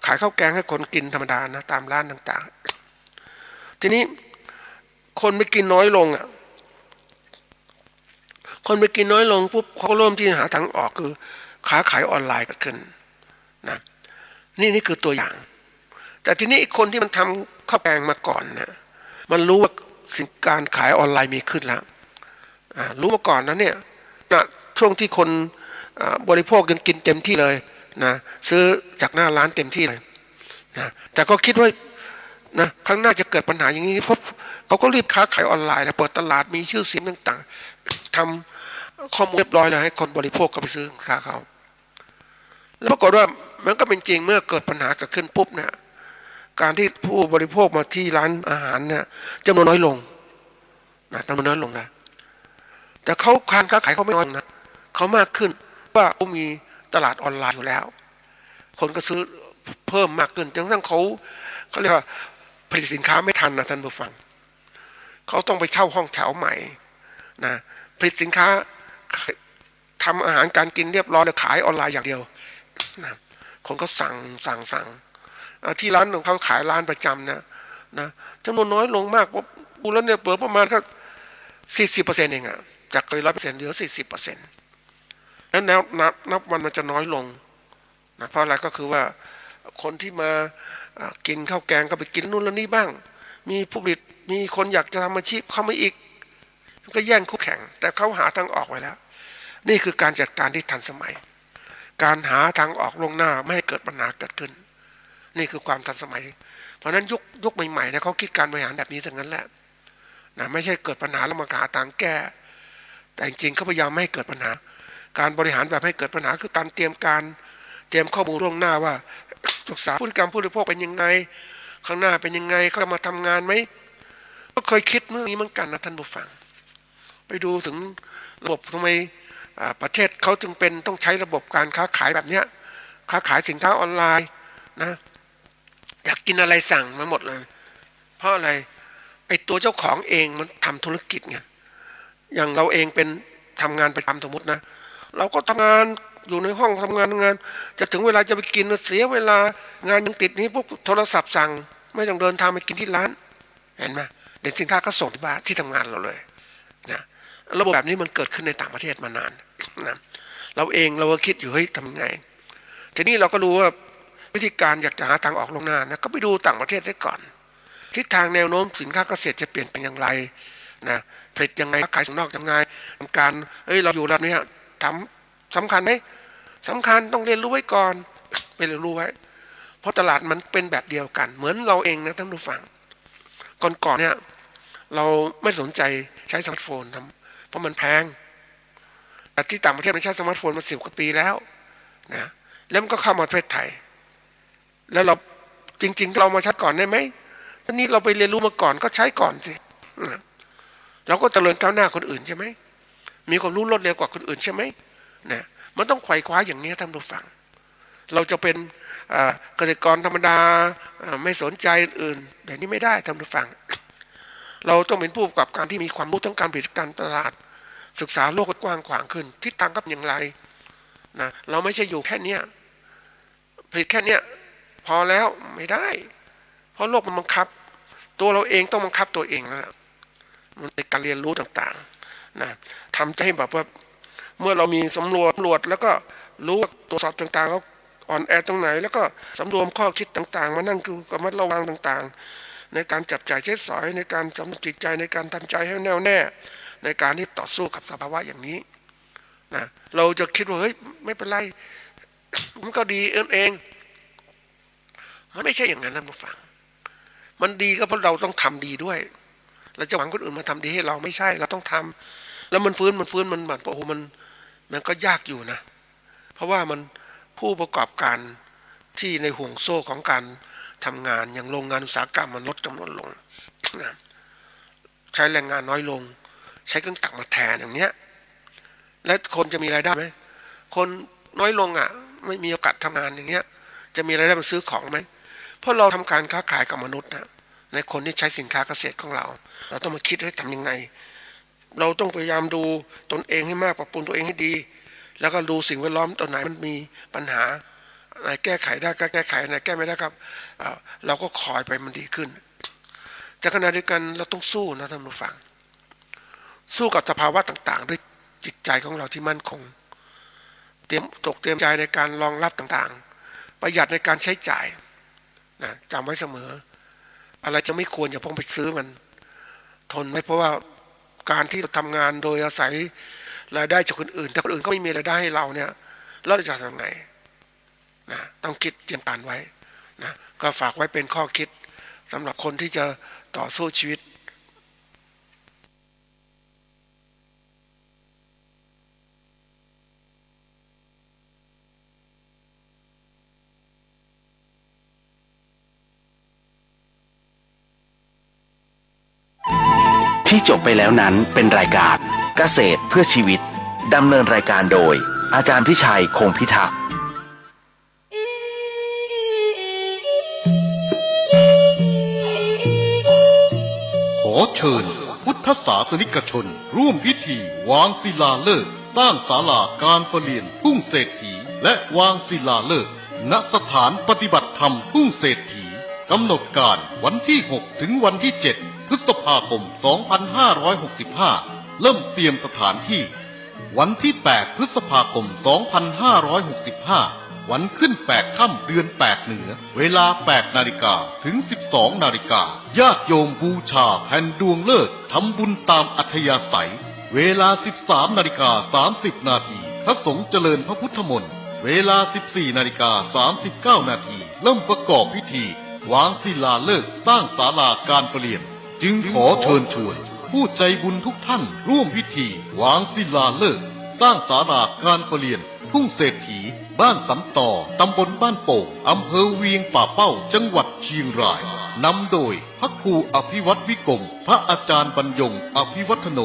ขายข้าวแกงให้คนกินธรรมดานะตามร้านต่างๆทีนี้คนไปกินน้อยลงอ่ะคนไปกินน้อยลงปุ๊บเขาเริ่มที่หาทางออกคือค้าขายออนไลน์กันขึ้นนะนี่คือตัวอย่างแต่ทีนี้คนที่มันทำข้าวแกงมาก่อนเนี่ยมันรู้ว่าสิ่งการขายออนไลน์มีขึ้นแล้วรู้มาก่อนนะเนี่ยนะช่วงที่คนบริโภคยังกินเต็มที่เลยนะซื้อจากหน้าร้านเต็มที่เลยนะแต่ก็คิดว่านะข้างหน้าจะเกิดปัญหาอย่างนี้เพราะเขาก็รีบค้าขายออนไลน์นะเปิดตลาดมีชื่อเสียงต่างๆทำข้อมูลเรียบร้อยเลยให้คนบริโภคก็ไปซื้อสินค้าเขาแล้วปรากฏว่ามันก็เป็นจริงเมื่อเกิดปัญหาเกิดขึ้นปุ๊บเนี่ยการที่ผู้บริโภคมาที่ร้านอาหารเนี่ยจำนวนน้อยลงนะจำนวนน้อยลงนะแต่เขาการค้าขายเขาไม่น้อยนะเขามากขึ้นว่าเขามีตลาดออนไลน์อยู่แล้วคนก็ซื้อเพิ่มมากขึ้นจนกระทั่งเขาเรียกว่าผลิตสินค้าไม่ทันนะท่านผู้ฟังเขาต้องไปเช่าห้องแถวใหม่นะผลิตสินค้าทำอาหารการกินเรียบร้อยแล้วขายออนไลน์อย่างเดียวนะคนก็สั่งที่ร้านของเขาขายร้านประจำนะจำนวนน้อยลงมากว่าดูแล้วเนี่ยเปิดประมาณแค่40%เองอะจากเคย100%เหลือ40%แล้วนับวันมันจะน้อยลงนะเพราะอะไรก็คือว่าคนที่มากินข้าวแกงก็ไปกินนู่นแล้วนี่บ้างมีผู้ผลิตมีคนอยากจะทำอาชีพเข้ามาอีกก็แย่งคู่แข่งแต่เขาหาทางออกไว้แล้วนี่คือการจัดการที่ทันสมัยการหาทางออกล่วงหน้าไม่ให้เกิดปัญหาเกิดขึ้นนี่คือความทันสมัยเพราะนั้นยุคใหม่ๆนะเขาคิดการบริหารแบบนี้ทั้งนั้นแหละนะไม่ใช่เกิดปัญหาแล้วมาหาทางแก้แต่จริงๆเขาพยายามไม่ให้เกิดปัญหาการบริหารแบบให้เกิดปัญหาคือการเตรียมข้อมูลล่วงหน้าว่าศึกษาพฤติกรรมผู้บริโภคเป็นยังไงข้างหน้าเป็นยังไงเขามาทำงานไหมก็เคยคิดเรื่องนี้เหมือนกันนะท่านผู้ฟังไปดูถึงระบบทำไมประเทศเขาจึงเป็นต้องใช้ระบบการค้าขายแบบเนี้ยค้าขายสินค้าออนไลน์นะอยากกินอะไรสั่งมาหมดเลยเพราะอะไรไอตัวเจ้าของเองมันทำธุรกิจไงอย่างเราเองเป็นทำงานประจำสมมตินะเราก็ทำงานอยู่ในห้องทำงานจะถึงเวลาจะไปกินเสียเวลางานยังติดนี้พวกโทรศัพท์สั่งไม่ต้องเดินทางไปกินที่ร้านเห็นไหมเดี๋ยวสินค้าก็ส่งที่บ้านที่ทำงานเราเลยนะระบบแบบนี้มันเกิดขึ้นในต่างประเทศมานานนะเราเองเราก็คิดอยู่เฮ้ยทำไงทีนี้เราก็รู้ว่าวิธีการอยากจะหาทางออกลงหน้านะก็ไปดูต่างประเทศได้ก่อนทิศทางแนวโน้มสินค้าเกษตรจะเปลี่ยนเป็นอย่างไรนะผลิตยังไงขายส่งนอกยังไงการเราอยู่ระดับนี้ทำสำคัญไหมสำคัญต้องเรียนรู้ไว้ก่อนไปเรียนรู้ไว้เพราะตลาดมันเป็นแบบเดียวกันเหมือนเราเองนะท่านผู้ฟังก่อนเนี่ยเราไม่สนใจใช้สมาร์ทโฟนทำเพราะมันแพงแต่ที่ต่างประเทศมันใช้สมาร์ทโฟนมา10 กว่าปีแล้วนะแล้วมันก็เข้ามาประเทศไทยแล้วเราจริงๆเรามาใช้ก่อนได้ไหมทีนี้เราไปเรียนรู้มาก่อนก็ใช้ก่อนสิเราก็เจริญก้าวหน้าคนอื่นใช่ไหมมีความรู้รวดเร็วกว่าคนอื่นใช่ไหมนะมันต้องไขว่คว้าอย่างนี้ท่านผู้ฟังเราจะเป็นเกษตรกรธรรมดาไม่สนใจอื่นแบบนี้ไม่ได้ท่านผู้ฟังเราต้องเป็นผู้ประกอบการที่มีความรู้ทั้งการผลิตการตลาดศึกษาโลกกว้างขวางขึ้นทิศทางก็เป็นอย่างไรนะเราไม่ใช่อยู่แค่เนี้ยผลิตแค่เนี้ยพอแล้วไม่ได้เพราะโลกมันบังคับตัวเราเองต้องบังคับตัวเองแล้วมันในการเรียนรู้ต่างๆนะทำใจให้แบบว่าเมื่อเรามีสำรวจแล้วก็รู้ตรวจสอบต่างๆแล้วอ่อนแอตรงไหนแล้วก็สำรวมข้อคิดต่างๆมานั่งคือระมัดระวังต่างๆในการจับจ่ายใช้สอยในการสำนึกจิตใจในการทำใจให้แน่วแน่ในการที่ต่อสู้กับสภาวะอย่างนี้นะเราจะคิดว่าเฮ้ยไม่เป็นไรมันก็ดีเองมันไม่ใช่อย่างนั้นนะผู้ฟังมันดีก็เพราะเราต้องทำดีด้วยเราจะหวังคนอื่นมาทำดีให้เราไม่ใช่เราต้องทำแล้วมันฟื้นมันแบบโอ้โหมันก็ยากอยู่นะเพราะว่ามันผู้ประกอบการที่ในห่วงโซ่ของการทำงานอย่างโรงงานอุตสาหกรรมมันลดจำนวนลงนะใช้แรงงานน้อยลงใช้เครื่องจักรมาแทนอย่างเนี้ยและคนจะมีรายได้ไหมคนน้อยลงไม่มีโอกาสทำงานอย่างเงี้ยจะมีรายได้มาซื้อของไหมเพราะเราทำการค้าขายกับมนุษย์นะในคนที่ใช้สินค้าเกษตรของเราต้องมาคิดให้ทำยังไงเราต้องพยายามดูตนเองให้มากปรับปรุงตัวเองให้ดีแล้วก็ดูสิ่งแวดล้อมตัวไหนมันมีปัญหา ไหนแก้ไขได้ก็แก้ไขไหนแก้ไม่ได้ครับเราก็คอยไปมันดีขึ้นแต่ขณะเดียวกันเราต้องสู้นะท่านผู้ฟังสู้กับสภาวะต่างๆด้วยจิตใจของเราที่มั่นคงเตรียมใจในการรองรับต่างๆประหยัดในการใช้จ่ายนะจำไว้เสมออะไรจะไม่ควรอย่าเพิ่งไปซื้อมันทนไว้เพราะว่าการที่เราทำงานโดยอาศัยรายได้จากคนอื่นแต่คนอื่นก็ไม่มีรายได้ให้เราเนี่ยเราจะทำไงนะต้องคิดเตรียมการไว้นะก็ฝากไว้เป็นข้อคิดสำหรับคนที่จะต่อสู้ชีวิตที่จบไปแล้วนั้นเป็นรายการเกษตรเพื่อชีวิตดำเนินรายการโดยอาจารย์พิชัยคงพิทักษ์ขอเชิญพุทธศาสนิกชนร่วมพิธีวางศิลาฤกษ์สร้างศาลาการประเรียนทุ่งเศรษฐีและวางศิลาฤกษ์ณสถานปฏิบัติธรรมทุ่งเศรษฐีกำหนดการวันที่ 6 ถึงวันที่ 7 พฤษภาคม 2565 เริ่มเตรียมสถานที่วันที่ 8 พฤษภาคม 2565 วันขึ้น8 ค่ำเดือน 8 เหนือเวลา 8 นาฬิกาถึง 12 นาฬิกาญาติโยมบูชาแผ่นดวงฤกษ์ทำบุญตามอัธยาศัยเวลา 13 นาฬิกา 30 นาทีพระสงฆ์เจริญพระพุทธมนต์เวลา 14 นาฬิกา 39 นาทีเริ่มประกอบพิธีวางศิลาฤกษ์สร้างศาลาการประเรียนจึงขอเชิญชวนผู้ใจบุญทุกท่านร่วมพิธีวางศิลาฤกษ์สร้างศาลาการประเรียนทุ่งเศรษฐีบ้านสันต่อตำบลบ้านโป่งอำเภอเวียงป่าเป้าจังหวัดเชียงรายนำโดยพระครูอภิวัตวิกรมพระอาจารย์บรรยงอภิวัฒโน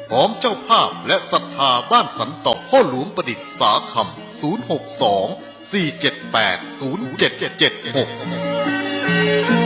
พร้อมเจ้าภาพและศรัทธาบ้านสันต่อพ่อหลวงประดิษฐ์สาคำ062 478 0776